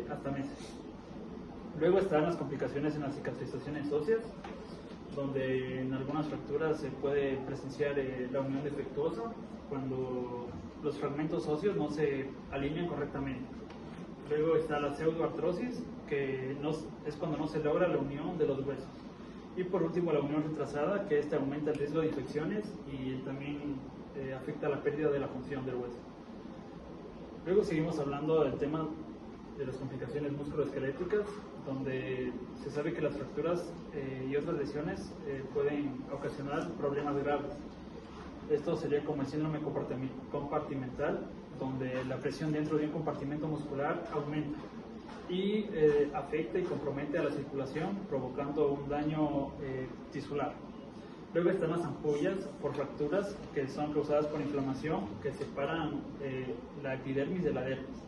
E: hasta meses. Luego están las complicaciones en las cicatrizaciones óseas, donde en algunas fracturas se puede presenciar la unión defectuosa, cuando los fragmentos óseos no se alinean correctamente. Luego está la pseudoartrosis, que es cuando no se logra la unión de los huesos. Y por último la unión retrasada, que aumenta el riesgo de infecciones y también afecta la pérdida de la función del hueso. Luego seguimos hablando del tema de las complicaciones musculoesqueléticas, donde se sabe que las fracturas y otras lesiones pueden ocasionar problemas graves. Esto sería como el síndrome compartimental, donde la presión dentro de un compartimento muscular aumenta y afecta y compromete a la circulación, provocando un daño tisular. Luego están las ampollas por fracturas, que son causadas por inflamación, que separan la epidermis de la dermis.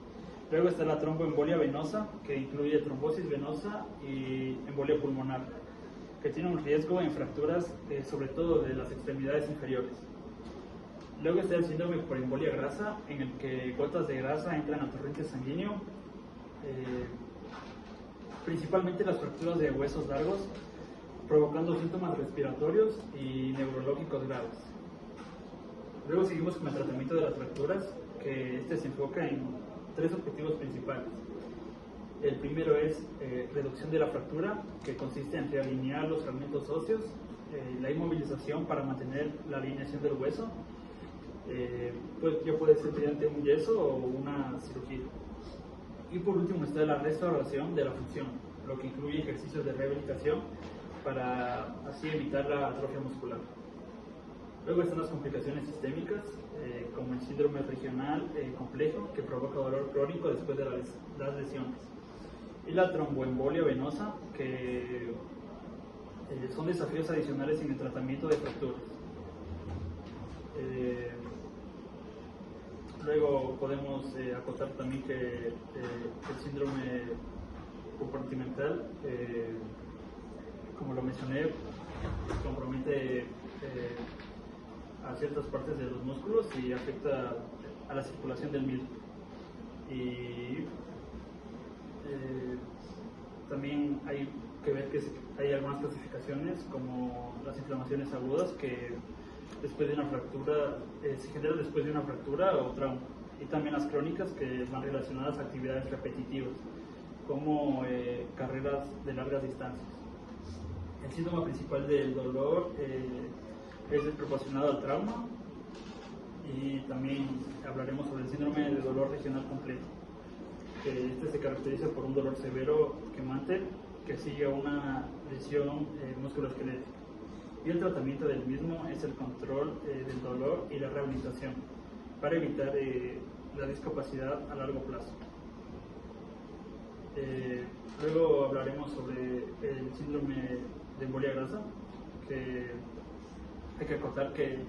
E: Luego está la tromboembolia venosa, que incluye trombosis venosa y embolia pulmonar, que tiene un riesgo en fracturas, sobre todo de las extremidades inferiores. Luego está el síndrome por embolia grasa, en el que gotas de grasa entran al torrente sanguíneo, principalmente las fracturas de huesos largos, provocando síntomas respiratorios y neurológicos graves. Luego seguimos con el tratamiento de las fracturas, que se enfoca en 3 objetivos principales. El primero es reducción de la fractura, que consiste en realinear los fragmentos óseos, la inmovilización para mantener la alineación del hueso, ya puede ser mediante un yeso o una cirugía. Y por último está la restauración de la función, lo que incluye ejercicios de rehabilitación para así evitar la atrofia muscular. Luego están las complicaciones sistémicas, como el síndrome regional complejo, que provoca dolor crónico después de las lesiones, y la tromboembolia venosa, que son desafíos adicionales en el tratamiento de fracturas. Luego podemos acotar también que el síndrome compartimental, como lo mencioné, compromete a ciertas partes de los músculos y afecta a la circulación del mismo. Y también hay que ver que hay algunas clasificaciones, como las inflamaciones agudas, que después de una fractura se generan después de una fractura o trauma, y también las crónicas, que van relacionadas a actividades repetitivas, como carreras de largas distancias. El síntoma principal del dolor es desproporcionado al trauma, y también hablaremos sobre el síndrome de dolor regional completo, que se caracteriza por un dolor severo quemante que sigue a una lesión musculoesquelética. Y el tratamiento del mismo es el control del dolor y la rehabilitación para evitar la discapacidad a largo plazo. Luego hablaremos sobre el síndrome de embolia grasa, que hay que acotar que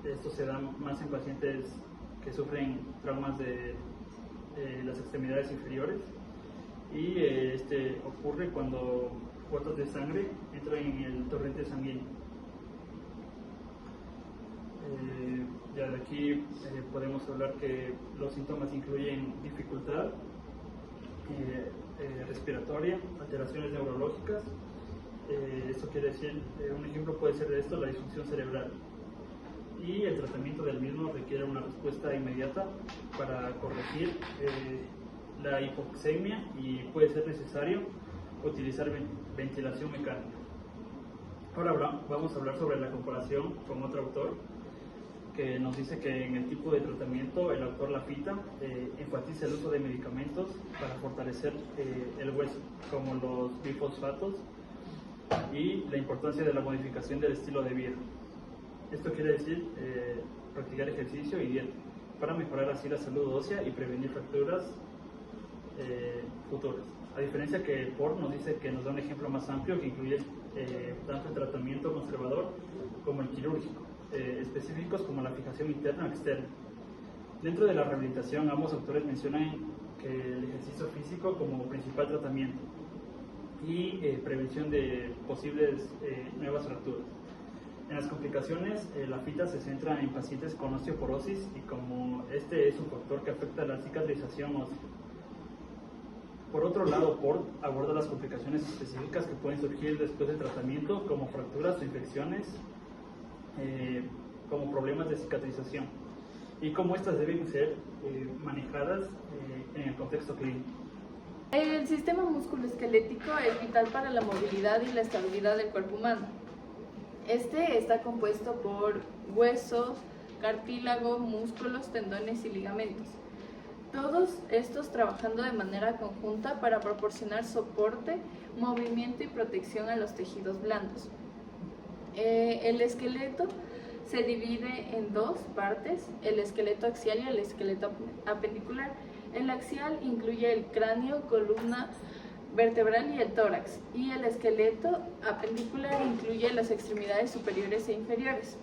E: esto se da más en pacientes que sufren traumas de las extremidades inferiores, y este ocurre cuando gotas de sangre entran en el torrente sanguíneo. Ya de aquí podemos hablar que los síntomas incluyen dificultad respiratoria, alteraciones neurológicas. Esto quiere decir, un ejemplo puede ser de esto, la disfunción cerebral. Y el tratamiento del mismo requiere una respuesta inmediata para corregir la hipoxemia y puede ser necesario utilizar ventilación mecánica. Ahora vamos a hablar sobre la comparación con otro autor que nos dice que en el tipo de tratamiento el autor Lafita enfatiza el uso de medicamentos para fortalecer el hueso, como los bifosfatos, y la importancia de la modificación del estilo de vida. Esto quiere decir practicar ejercicio y dieta para mejorar así la salud ósea y prevenir fracturas futuras. A diferencia que Ford nos dice que nos da un ejemplo más amplio que incluye tanto el tratamiento conservador como el quirúrgico, específicos como la fijación interna o externa. Dentro de la rehabilitación, ambos autores mencionan que el ejercicio físico como principal tratamiento y prevención de posibles nuevas fracturas. En las complicaciones, la FITA se centra en pacientes con osteoporosis y como este es un factor que afecta la cicatrización ósea. Por otro lado, Ford aborda las complicaciones específicas que pueden surgir después del tratamiento, como fracturas o infecciones, como problemas de cicatrización, y cómo estas deben ser manejadas en el contexto clínico.
F: El sistema musculoesquelético es vital para la movilidad y la estabilidad del cuerpo humano. Este está compuesto por huesos, cartílago, músculos, tendones y ligamentos. Todos estos trabajando de manera conjunta para proporcionar soporte, movimiento y protección a los tejidos blandos. El esqueleto se divide en dos partes, el esqueleto axial y el esqueleto apendicular. El axial incluye el cráneo, columna vertebral y el tórax, y el esqueleto apendicular incluye las extremidades superiores e inferiores.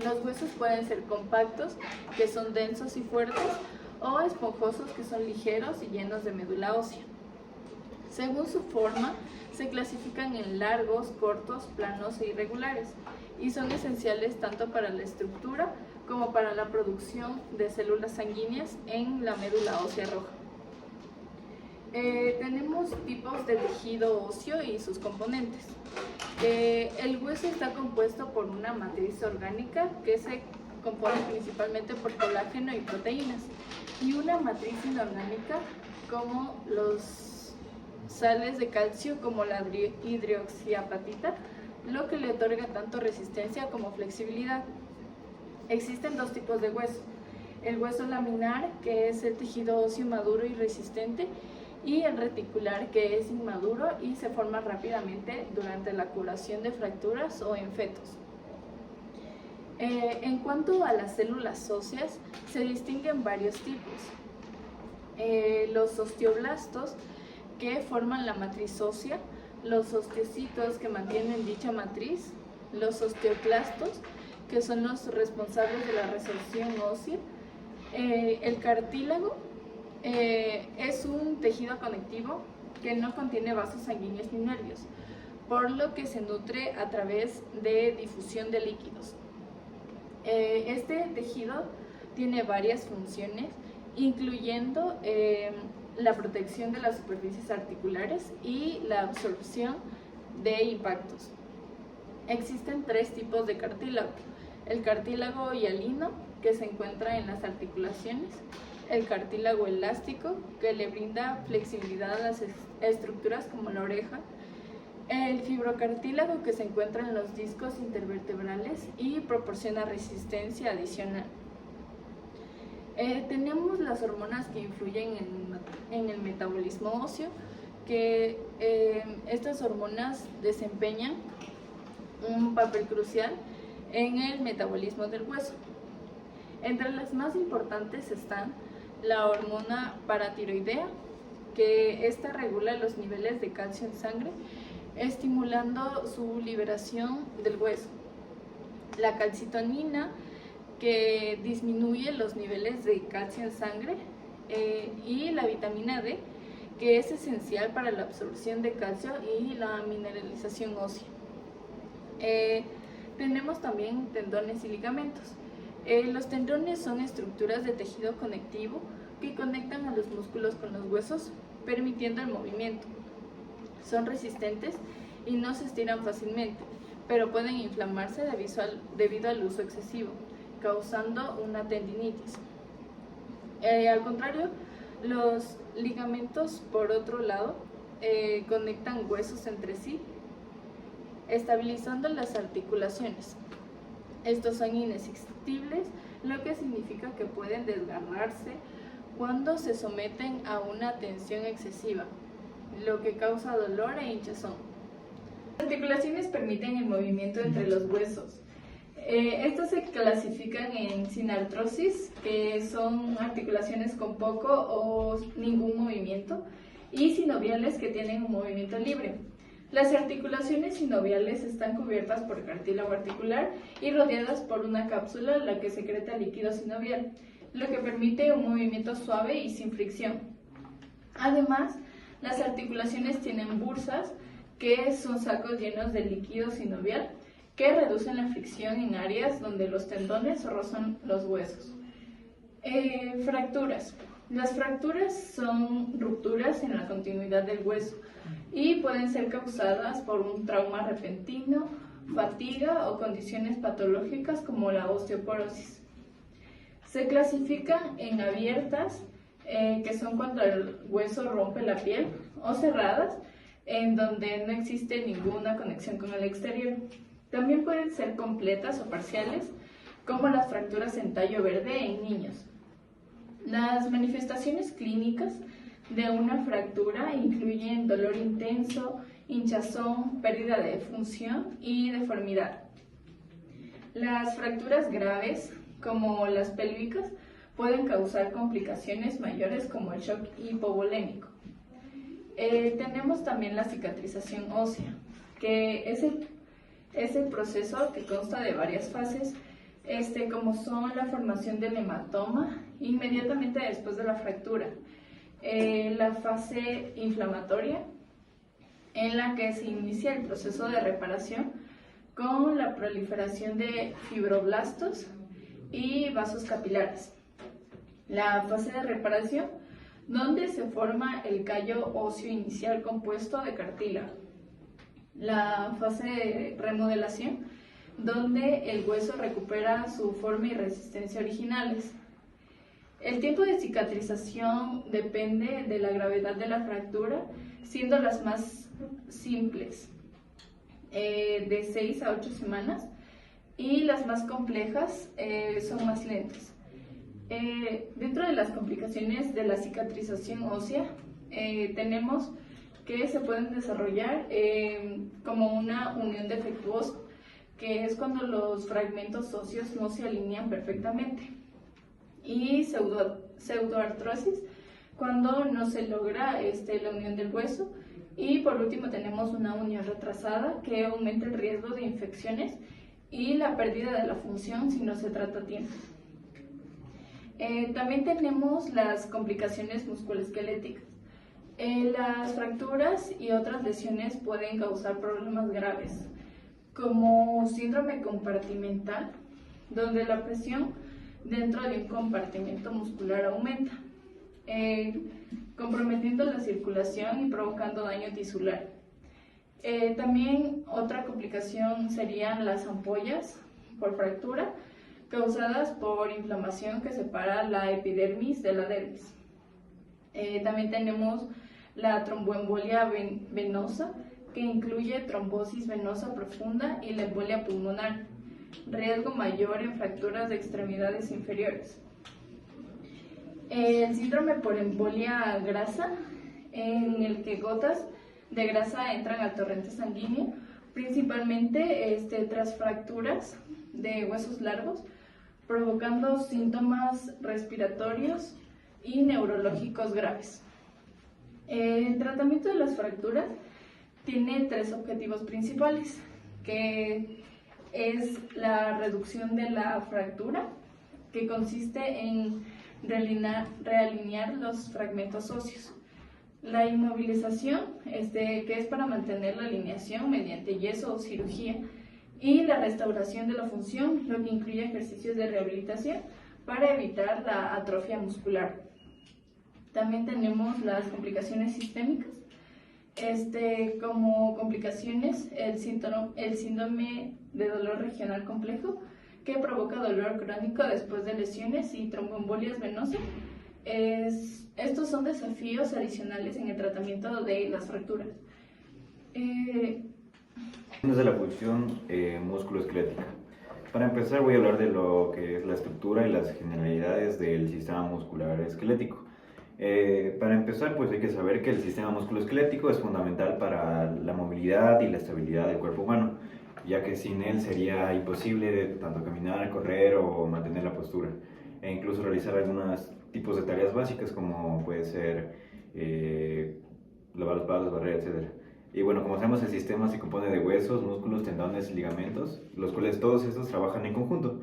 F: Los huesos pueden ser compactos, que son densos y fuertes, o esponjosos, que son ligeros y llenos de médula ósea. Según su forma, se clasifican en largos, cortos, planos e irregulares, y son esenciales tanto para la estructura como para la producción de células sanguíneas en la médula ósea roja. Tenemos tipos de tejido óseo y sus componentes. El hueso está compuesto por una matriz orgánica que se compone principalmente por colágeno y proteínas, y una matriz inorgánica como los sales de calcio como la hidroxiapatita, lo que le otorga tanto resistencia como flexibilidad. Existen dos tipos de hueso: el hueso laminar, que es el tejido óseo maduro y resistente, y el reticular, que es inmaduro y se forma rápidamente durante la curación de fracturas o en fetos. En cuanto a las células óseas, se distinguen varios tipos. Los osteoblastos, que forman la matriz ósea, los osteocitos, que mantienen dicha matriz, los osteoclastos, que son los responsables de la resorción ósea. El cartílago es un tejido conectivo que no contiene vasos sanguíneos ni nervios, por lo que se nutre a través de difusión de líquidos. Este tejido tiene varias funciones, incluyendo la protección de las superficies articulares y la absorción de impactos. Existen tres tipos de cartílago: el cartílago hialino, que se encuentra en las articulaciones; el cartílago elástico, que le brinda flexibilidad a las estructuras como la oreja; el fibrocartílago, que se encuentra en los discos intervertebrales y proporciona resistencia adicional. Tenemos las hormonas que influyen en el metabolismo óseo, que estas hormonas desempeñan un papel crucial en el metabolismo del hueso. Entre las más importantes están la hormona paratiroidea, que esta regula los niveles de calcio en sangre, estimulando su liberación del hueso; la calcitonina, que disminuye los niveles de calcio en sangre; y la vitamina D, que es esencial para la absorción de calcio y la mineralización ósea. Tenemos también tendones y ligamentos. Los tendones son estructuras de tejido conectivo que conectan a los músculos con los huesos, permitiendo el movimiento. Son resistentes y no se estiran fácilmente, pero pueden inflamarse debido al uso excesivo, causando una tendinitis. Al contrario, los ligamentos, por otro lado, conectan huesos entre sí, estabilizando las articulaciones. Estos son inexistibles, lo que significa que pueden desgarrarse cuando se someten a una tensión excesiva, lo que causa dolor e hinchazón. Las articulaciones permiten el movimiento entre los huesos. Estas se clasifican en sinartrosis, que son articulaciones con poco o ningún movimiento, y sinoviales, que tienen un movimiento libre. Las articulaciones sinoviales están cubiertas por cartílago articular y rodeadas por una cápsula en la que secreta líquido sinovial, lo que permite un movimiento suave y sin fricción. Además, las articulaciones tienen bursas, que son sacos llenos de líquido sinovial, que reducen la fricción en áreas donde los tendones rozan los huesos. Fracturas. Las fracturas son rupturas en la continuidad del hueso y pueden ser causadas por un trauma repentino, fatiga o condiciones patológicas como la osteoporosis. Se clasifican en abiertas, que son cuando el hueso rompe la piel, o cerradas, en donde no existe ninguna conexión con el exterior. También pueden ser completas o parciales, como las fracturas en tallo verde en niños. Las manifestaciones clínicas de una fractura incluyen dolor intenso, hinchazón, pérdida de función y deformidad. Las fracturas graves, como las pélvicas, pueden causar complicaciones mayores como el shock hipovolémico. Tenemos también la cicatrización ósea, que es el proceso que consta de varias fases, como son la formación del hematoma inmediatamente después de la fractura, la fase inflamatoria, en la que se inicia el proceso de reparación con la proliferación de fibroblastos y vasos capilares, la fase de reparación, donde se forma el callo óseo inicial compuesto de cartílago, la fase de remodelación, donde el hueso recupera su forma y resistencia originales. El tiempo de cicatrización depende de la gravedad de la fractura, siendo las más simples de 6 a 8 semanas y las más complejas son más lentas. Dentro de las complicaciones de la cicatrización ósea, tenemos que se pueden desarrollar como una unión defectuosa, que es cuando los fragmentos óseos no se alinean perfectamente, y pseudoartrosis, cuando no se logra la unión del hueso, y por último tenemos una unión retrasada, que aumenta el riesgo de infecciones y la pérdida de la función si no se trata a tiempo. También tenemos las complicaciones musculoesqueléticas. Las fracturas y otras lesiones pueden causar problemas graves, como síndrome compartimental, donde la presión dentro de un compartimento muscular aumenta, comprometiendo la circulación y provocando daño tisular. También otra complicación serían las ampollas por fractura, causadas por inflamación que separa la epidermis de la dermis. También tenemos la tromboembolia venosa, que incluye trombosis venosa profunda y la embolia pulmonar, riesgo mayor en fracturas de extremidades inferiores. El síndrome por embolia grasa, en el que gotas de grasa entran al torrente sanguíneo, principalmente tras fracturas de huesos largos, provocando síntomas respiratorios y neurológicos graves. El tratamiento de las fracturas tiene 3 objetivos principales, que es la reducción de la fractura, que consiste en realinear los fragmentos óseos, La inmovilización, que es para mantener la alineación mediante yeso o cirugía, y la restauración de la función, lo que incluye ejercicios de rehabilitación para evitar la atrofia muscular. También tenemos las complicaciones sistémicas, como complicaciones el síndrome de dolor regional complejo, que provoca dolor crónico después de lesiones y tromboembolias venosas. Estos son desafíos adicionales en el tratamiento de las fracturas.
G: De la función musculoesquelética. Para empezar voy a hablar de lo que es la estructura y las generalidades del sistema muscular esquelético. Para empezar, pues hay que saber que el sistema musculoesquelético es fundamental para la movilidad y la estabilidad del cuerpo humano, ya que sin él sería imposible tanto caminar, correr o mantener la postura, e incluso realizar algunos tipos de tareas básicas como puede ser lavar los platos, barrer, etc. Y bueno, como sabemos, el sistema se compone de huesos, músculos, tendones, ligamentos, los cuales todos estos trabajan en conjunto.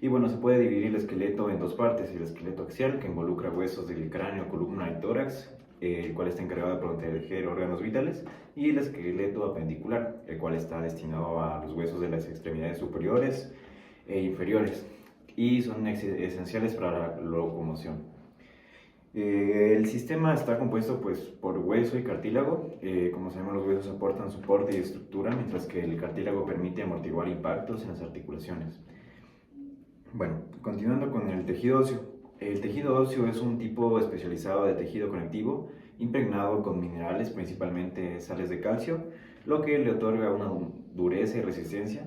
G: Y bueno, se puede dividir el esqueleto en dos partes: el esqueleto axial, que involucra huesos del cráneo, columna y tórax, el cual está encargado de proteger órganos vitales, y el esqueleto apendicular, el cual está destinado a los huesos de las extremidades superiores e inferiores, y son esenciales para la locomoción. El sistema está compuesto pues, por hueso y cartílago. Como sabemos, los huesos aportan soporte y estructura, mientras que el cartílago permite amortiguar impactos en las articulaciones. Bueno, continuando con el tejido óseo. El tejido óseo es un tipo especializado de tejido conectivo impregnado con minerales, principalmente sales de calcio, lo que le otorga una dureza y resistencia,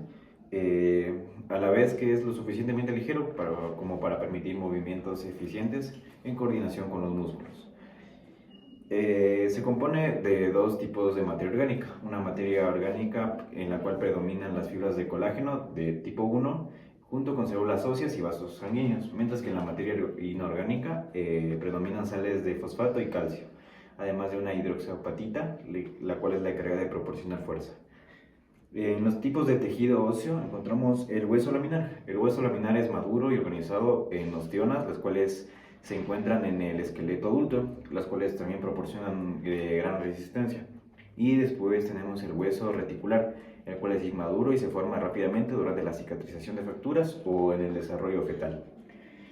G: a la vez que es lo suficientemente ligero como para permitir movimientos eficientes en coordinación con los músculos. Se compone de dos tipos de materia orgánica: una materia orgánica en la cual predominan las fibras de colágeno de tipo 1 junto con células óseas y vasos sanguíneos, mientras que en la materia inorgánica predominan sales de fosfato y calcio, además de una hidroxiapatita, la cual es la encargada de proporcionar fuerza. En los tipos de tejido óseo encontramos el hueso laminar. El hueso laminar es maduro y organizado en ostionas, las cuales se encuentran en el esqueleto adulto, las cuales también proporcionan gran resistencia. Y después tenemos el hueso reticular, el cual es inmaduro y se forma rápidamente durante la cicatrización de fracturas o en el desarrollo fetal.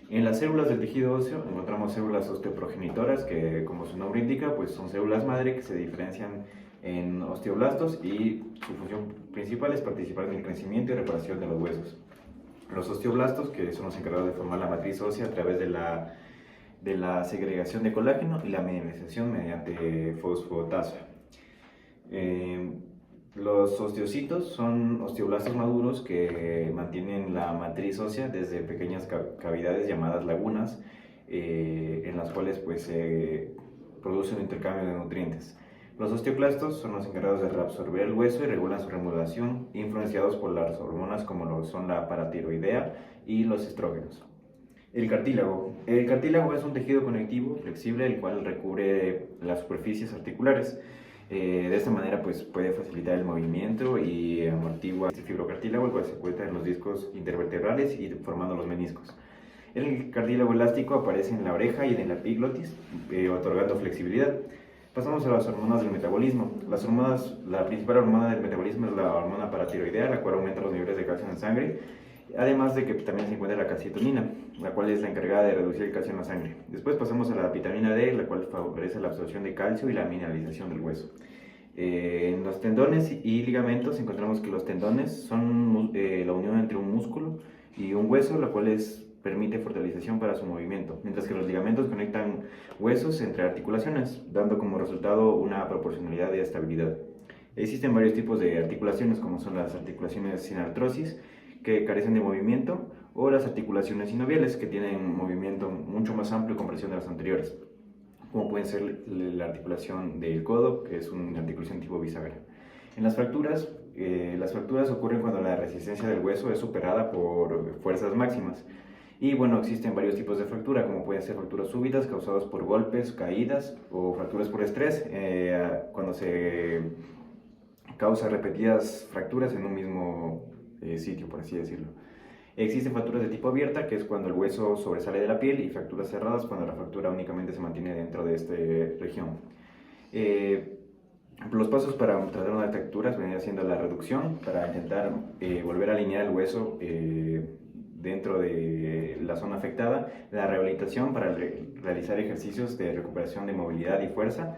G: En las células del tejido óseo encontramos células osteoprogenitoras que, como su nombre indica, pues son células madre que se diferencian en osteoblastos, y su función principal es participar en el crecimiento y reparación de los huesos. Los osteoblastos, que son los encargados de formar la matriz ósea a través de la segregación de colágeno y la mineralización mediante fosfatasa. Los osteocitos son osteoblastos maduros que mantienen la matriz ósea desde pequeñas cavidades llamadas lagunas, en las cuales pues, se produce un intercambio de nutrientes. Los osteoclastos son los encargados de reabsorber el hueso y regulan su remodelación, influenciados por las hormonas como lo son la paratiroidea y los estrógenos. El cartílago. El cartílago es un tejido conectivo flexible, el cual recubre las superficies articulares. De esta manera pues, puede facilitar el movimiento y amortigua el fibrocartílago, el cual se encuentra en los discos intervertebrales y formando los meniscos. El cartílago elástico aparece en la oreja y en la epiglotis, otorgando flexibilidad. Pasamos a las hormonas del metabolismo. La principal hormona del metabolismo es la hormona paratiroidea, la cual aumenta los niveles de calcio en sangre, además de que también se encuentra la calcitonina, la cual es la encargada de reducir el calcio en la sangre. Después pasamos a la vitamina D, la cual favorece la absorción de calcio y la mineralización del hueso. En los tendones y ligamentos encontramos que los tendones son la unión entre un músculo y un hueso, la cual permite fortaleza para su movimiento, mientras que los ligamentos conectan huesos entre articulaciones, dando como resultado una proporcionalidad de estabilidad. Existen varios tipos de articulaciones, como son las articulaciones sin artrosis, que carecen de movimiento, o las articulaciones sinoviales, que tienen movimiento mucho más amplio en comparación de las anteriores, como pueden ser la articulación del codo, que es una articulación tipo bisagra. En las fracturas ocurren cuando la resistencia del hueso es superada por fuerzas máximas. Y bueno, existen varios tipos de fractura, como pueden ser fracturas súbitas causadas por golpes, caídas, o fracturas por estrés, cuando se causa repetidas fracturas en un mismo sitio, por así decirlo. Existen fracturas de tipo abierta, que es cuando el hueso sobresale de la piel, y fracturas cerradas, cuando la fractura únicamente se mantiene dentro de esta región. Los pasos para tratar una fractura vendría siendo la reducción, para intentar volver a alinear el hueso dentro de la zona afectada, la rehabilitación para realizar ejercicios de recuperación de movilidad y fuerza,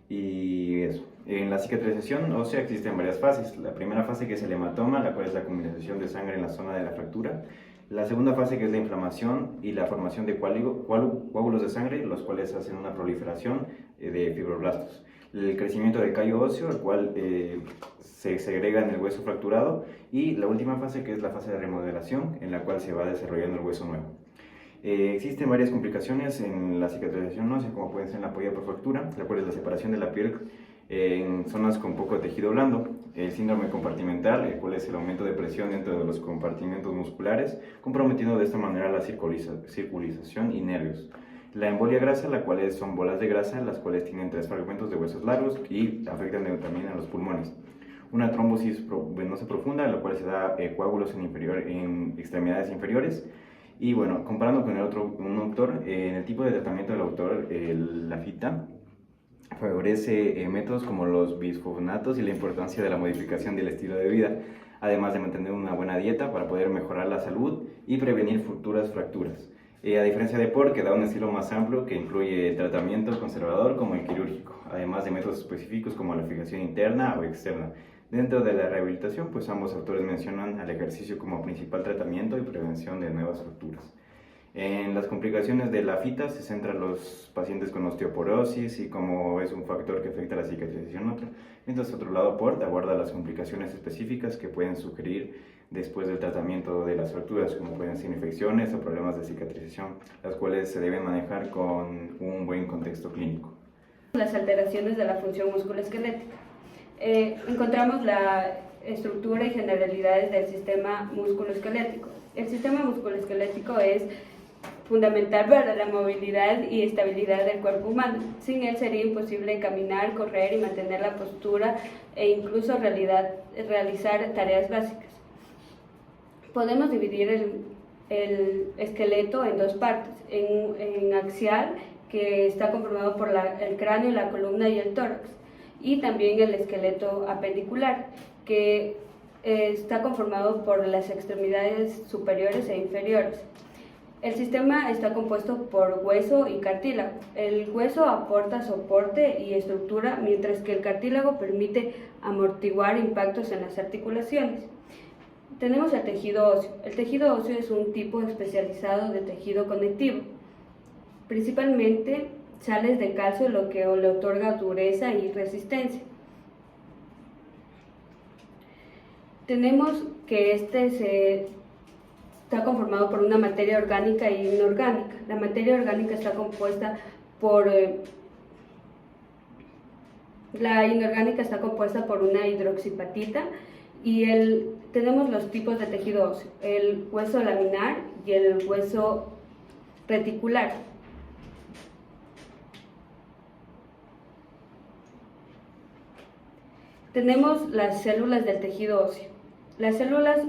G: y eso. En la cicatrización ósea existen varias fases. La primera fase, que es el hematoma, la cual es la acumulación de sangre en la zona de la fractura. La segunda fase, que es la inflamación y la formación de coágulos de sangre, los cuales hacen una proliferación de fibroblastos. El crecimiento del callo óseo, el cual se segrega en el hueso fracturado, y la última fase, que es la fase de remodelación, en la cual se va desarrollando el hueso nuevo. Existen varias complicaciones en la cicatrización ósea, como pueden ser la apoya por fractura, la cual es la separación de la piel en zonas con poco tejido blando, el síndrome compartimental, el cual es el aumento de presión dentro de los compartimentos musculares, comprometiendo de esta manera la circulación y nervios. La embolia grasa, la cual son bolas de grasa, las cuales tienen 3 fragmentos de huesos largos y afectan también a los pulmones. Una trombosis venosa profunda, la cual se da coágulos en extremidades inferiores. Y bueno, comparando con un autor, en el tipo de tratamiento del autor, la FITA favorece métodos como los bisfosfonatos y la importancia de la modificación del estilo de vida, además de mantener una buena dieta para poder mejorar la salud y prevenir futuras fracturas. A diferencia de POR, que da un estilo más amplio que incluye tratamiento conservador como el quirúrgico, además de métodos específicos como la fijación interna o externa. Dentro de la rehabilitación, pues ambos autores mencionan al ejercicio como principal tratamiento y prevención de nuevas fracturas. En las complicaciones de la FITA se centran los pacientes con osteoporosis y como es un factor que afecta la cicatrización, mientras otro lado POR aborda las complicaciones específicas que pueden sugerir después del tratamiento de las fracturas, como pueden ser infecciones o problemas de cicatrización, las cuales se deben manejar con un buen contexto clínico.
H: Las alteraciones de la función musculoesquelética. Encontramos la estructura y generalidades del sistema musculoesquelético. El sistema musculoesquelético es fundamental para la movilidad y estabilidad del cuerpo humano. Sin él sería imposible caminar, correr y mantener la postura e incluso realizar tareas básicas. Podemos dividir el esqueleto en 2 partes, en axial, que está conformado por el cráneo, la columna y el tórax, y también el esqueleto apendicular, que está conformado por las extremidades superiores e inferiores. El sistema está compuesto por hueso y cartílago. El hueso aporta soporte y estructura, mientras que el cartílago permite amortiguar impactos en las articulaciones. Tenemos el tejido óseo. El tejido óseo es un tipo especializado de tejido conectivo. Principalmente sales de calcio, lo que le otorga dureza y resistencia. Tenemos que está conformado por una materia orgánica y inorgánica. La materia orgánica está compuesta la inorgánica está compuesta por una hidroxipatita, y tenemos los tipos de tejido óseo: el hueso laminar y el hueso reticular. Tenemos las células del tejido óseo. Las células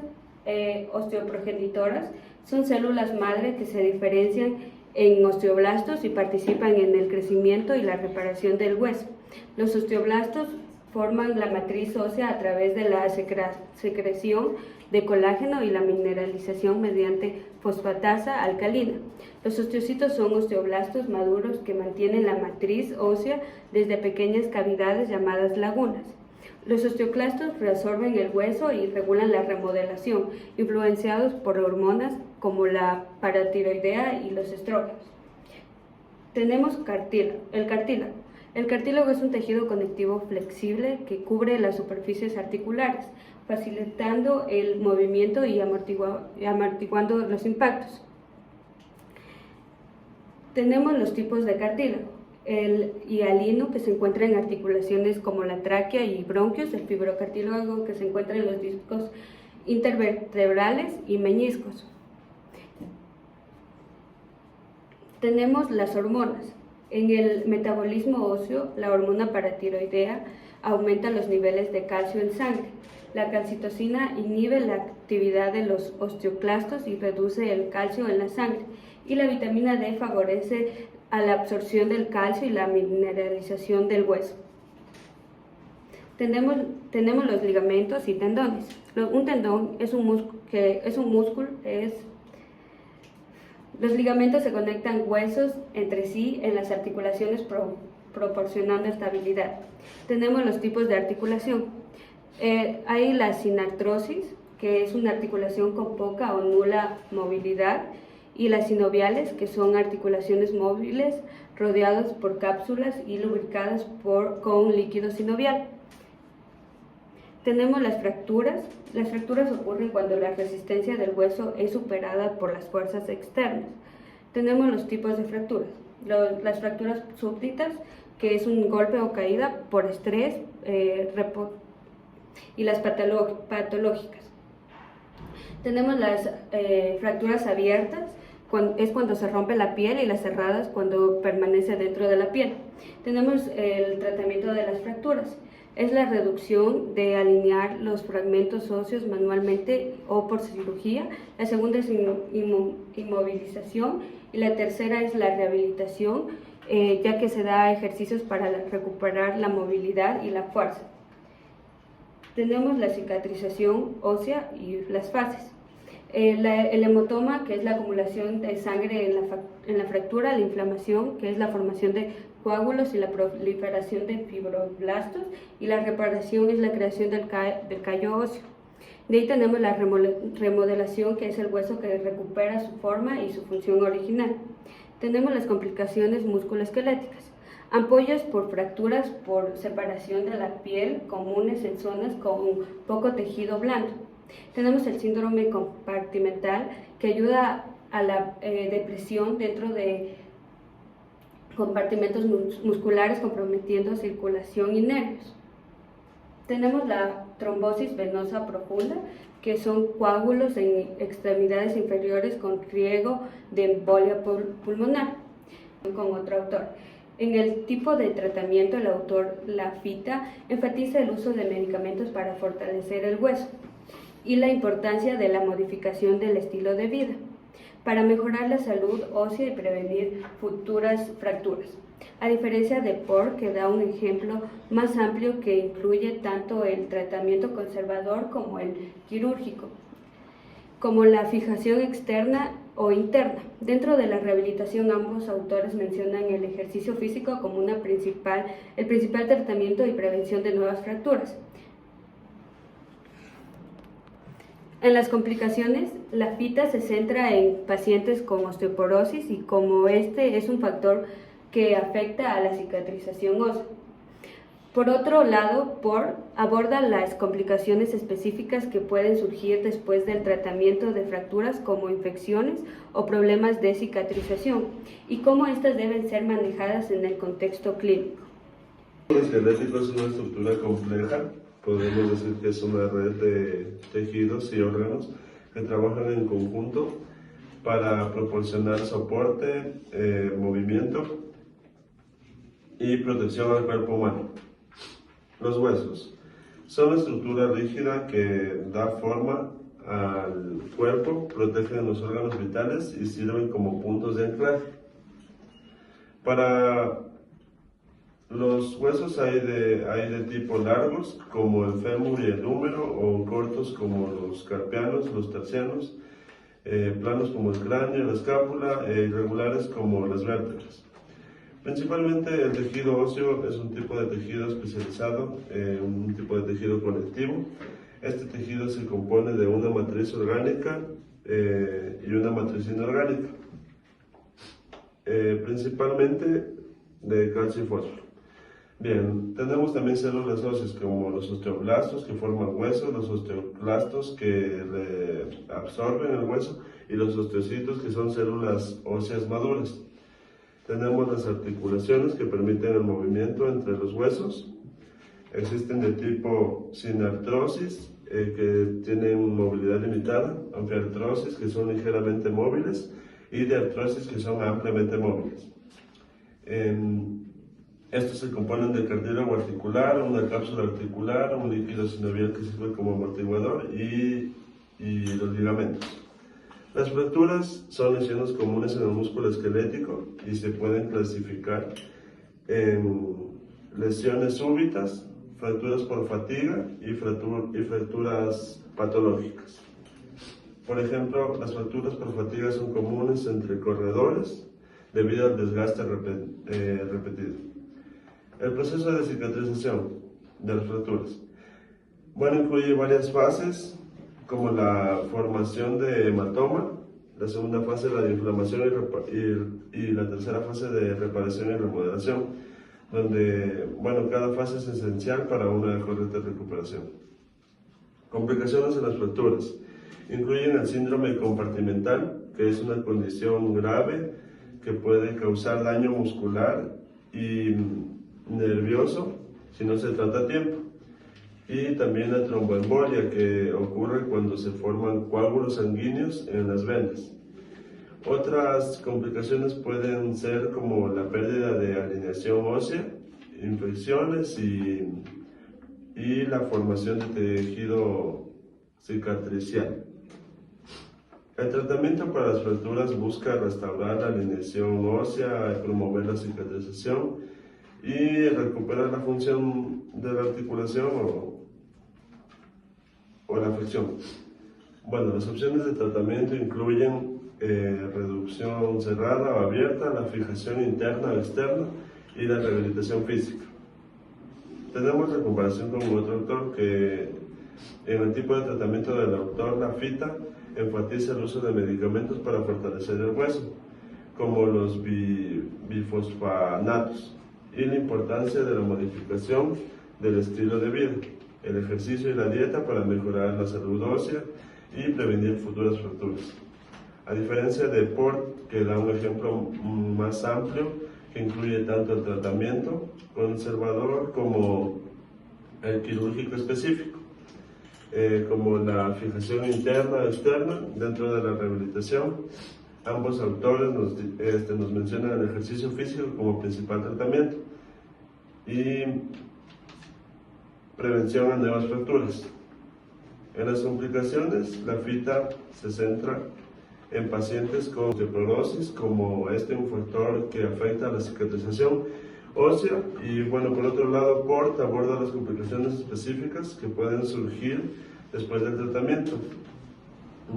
H: osteoprogenitoras son células madre que se diferencian en osteoblastos y participan en el crecimiento y la reparación del hueso. Los osteoblastos forman la matriz ósea a través de la secreción de colágeno y la mineralización mediante fosfatasa alcalina. Los osteocitos son osteoblastos maduros que mantienen la matriz ósea desde pequeñas cavidades llamadas lagunas. Los osteoclastos reabsorben el hueso y regulan la remodelación, influenciados por hormonas como la paratiroidea y los estrógenos. Tenemos el cartílago. El cartílago es un tejido conectivo flexible que cubre las superficies articulares, facilitando el movimiento y amortiguando los impactos. Tenemos los tipos de cartílago: el hialino, que se encuentra en articulaciones como la tráquea y bronquios; el fibrocartílago, que se encuentra en los discos intervertebrales y meñiscos. Tenemos las hormonas. En el metabolismo óseo, la hormona paratiroidea aumenta los niveles de calcio en sangre. La calcitocina inhibe la actividad de los osteoclastos y reduce el calcio en la sangre. Y la vitamina D favorece a la absorción del calcio y la mineralización del hueso. Tenemos los ligamentos y tendones. Un tendón es un músculo. Los ligamentos se conectan huesos entre sí en las articulaciones proporcionando estabilidad. Tenemos los tipos de articulación. Hay la sinartrosis, que es una articulación con poca o nula movilidad, y las sinoviales, que son articulaciones móviles rodeadas por cápsulas y lubricadas con líquido sinovial. Tenemos las fracturas. Las fracturas ocurren cuando la resistencia del hueso es superada por las fuerzas externas. Tenemos los tipos de fracturas. Las fracturas súbditas, que es un golpe o caída por estrés, y las patológicas. Tenemos las fracturas abiertas, es cuando se rompe la piel, y las cerradas cuando permanece dentro de la piel. Tenemos el tratamiento de las fracturas. Es la reducción de alinear los fragmentos óseos manualmente o por cirugía. La segunda es inmovilización, y la tercera es la rehabilitación, ya que se da ejercicios para recuperar la movilidad y la fuerza. Tenemos la cicatrización ósea y las fases. El hematoma, que es la acumulación de sangre en la fractura, la inflamación, que es la formación de coágulos y la proliferación de fibroblastos, y la reparación es la creación del callo óseo. De ahí tenemos la remodelación, que es el hueso que recupera su forma y su función original. Tenemos las complicaciones musculoesqueléticas. Ampollas por fracturas por separación de la piel, comunes en zonas con poco tejido blando. Tenemos el síndrome compartimental, que ayuda a la depresión dentro de compartimentos musculares, comprometiendo circulación y nervios. Tenemos la trombosis venosa profunda, que son coágulos en extremidades inferiores con riesgo de embolia pulmonar, con otro autor. En el tipo de tratamiento, el autor Lafita enfatiza el uso de medicamentos para fortalecer el hueso y la importancia de la modificación del estilo de vida para mejorar la salud ósea y prevenir futuras fracturas. A diferencia de Por, que da un ejemplo más amplio que incluye tanto el tratamiento conservador como el quirúrgico, como la fijación externa o interna. Dentro de la rehabilitación, ambos autores mencionan el ejercicio físico como el principal tratamiento y prevención de nuevas fracturas. En las complicaciones, la FITA se centra en pacientes con osteoporosis, y como este es un factor que afecta a la cicatrización ósea. Por otro lado, Por aborda las complicaciones específicas que pueden surgir después del tratamiento de fracturas, como infecciones o problemas de cicatrización, y cómo estas deben ser manejadas en el contexto clínico.
I: El esquelético es una estructura compleja. Podemos decir que es una red de tejidos y órganos que trabajan en conjunto para proporcionar soporte, movimiento y protección al cuerpo humano. Los huesos son la estructura rígida que da forma al cuerpo, protegen los órganos vitales y sirven como puntos de anclaje. Para los huesos hay de tipo largos, como el fémur y el húmero, o cortos, como los carpianos, los tercianos, planos como el cráneo, la escápula, e irregulares como las vértebras. Principalmente el tejido óseo es un tipo de tejido especializado, un tipo de tejido conectivo. Este tejido se compone de una matriz orgánica y una matriz inorgánica, principalmente de calcio y fósforo. Bien, tenemos también células óseas como los osteoblastos, que forman hueso, los osteoclastos, que absorben el hueso, y los osteocitos, que son células óseas maduras. Tenemos las articulaciones, que permiten el movimiento entre los huesos. Existen de tipo sinartrosis, que tienen movilidad limitada, anfiartrosis, que son ligeramente móviles, y diartrosis, que son ampliamente móviles. Estos se componen de cartílago articular, una cápsula articular, un líquido sinovial que sirve como amortiguador y los ligamentos. Las fracturas son lesiones comunes en el músculo esquelético y se pueden clasificar en lesiones súbitas, fracturas por fatiga y fracturas patológicas. Por ejemplo, las fracturas por fatiga son comunes entre corredores debido al desgaste repetido. El proceso de cicatrización de las fracturas. Bueno, incluye varias fases, como la formación de hematoma, la segunda fase la de inflamación y la tercera fase de reparación y remodelación, donde, bueno, cada fase es esencial para una correcta recuperación. Complicaciones en las fracturas. Incluyen el síndrome compartimental, que es una condición grave que puede causar daño muscular y nervioso si no se trata a tiempo. Y también la tromboembolia, que ocurre cuando se forman coágulos sanguíneos en las venas. Otras complicaciones pueden ser como la pérdida de alineación ósea, infecciones y la formación de tejido cicatricial. El tratamiento para las fracturas busca restaurar la alineación ósea, promover la cicatrización y recuperar la función de la articulación o la flexión. Bueno, las opciones de tratamiento incluyen reducción cerrada o abierta, la fijación interna o externa y la rehabilitación física. Tenemos la comparación con otro autor que en el tipo de tratamiento del autor Lafita enfatiza el uso de medicamentos para fortalecer el hueso, como los bifosfanatos, y la importancia de la modificación del estilo de vida, el ejercicio y la dieta para mejorar la salud ósea y prevenir futuras fracturas. A diferencia de Port, que da un ejemplo más amplio, que incluye tanto el tratamiento conservador como el quirúrgico específico, como la fijación interna o externa dentro de la rehabilitación. Ambos autores nos mencionan el ejercicio físico como principal tratamiento y prevención a nuevas fracturas. En las complicaciones, Lafita se centra en pacientes con osteoporosis, como un factor que afecta a la cicatrización ósea. Y bueno, por otro lado, Port aborda las complicaciones específicas que pueden surgir después del tratamiento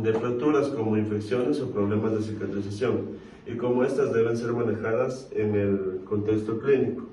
I: de fracturas, como infecciones o problemas de cicatrización, y cómo estas deben ser manejadas en el contexto clínico.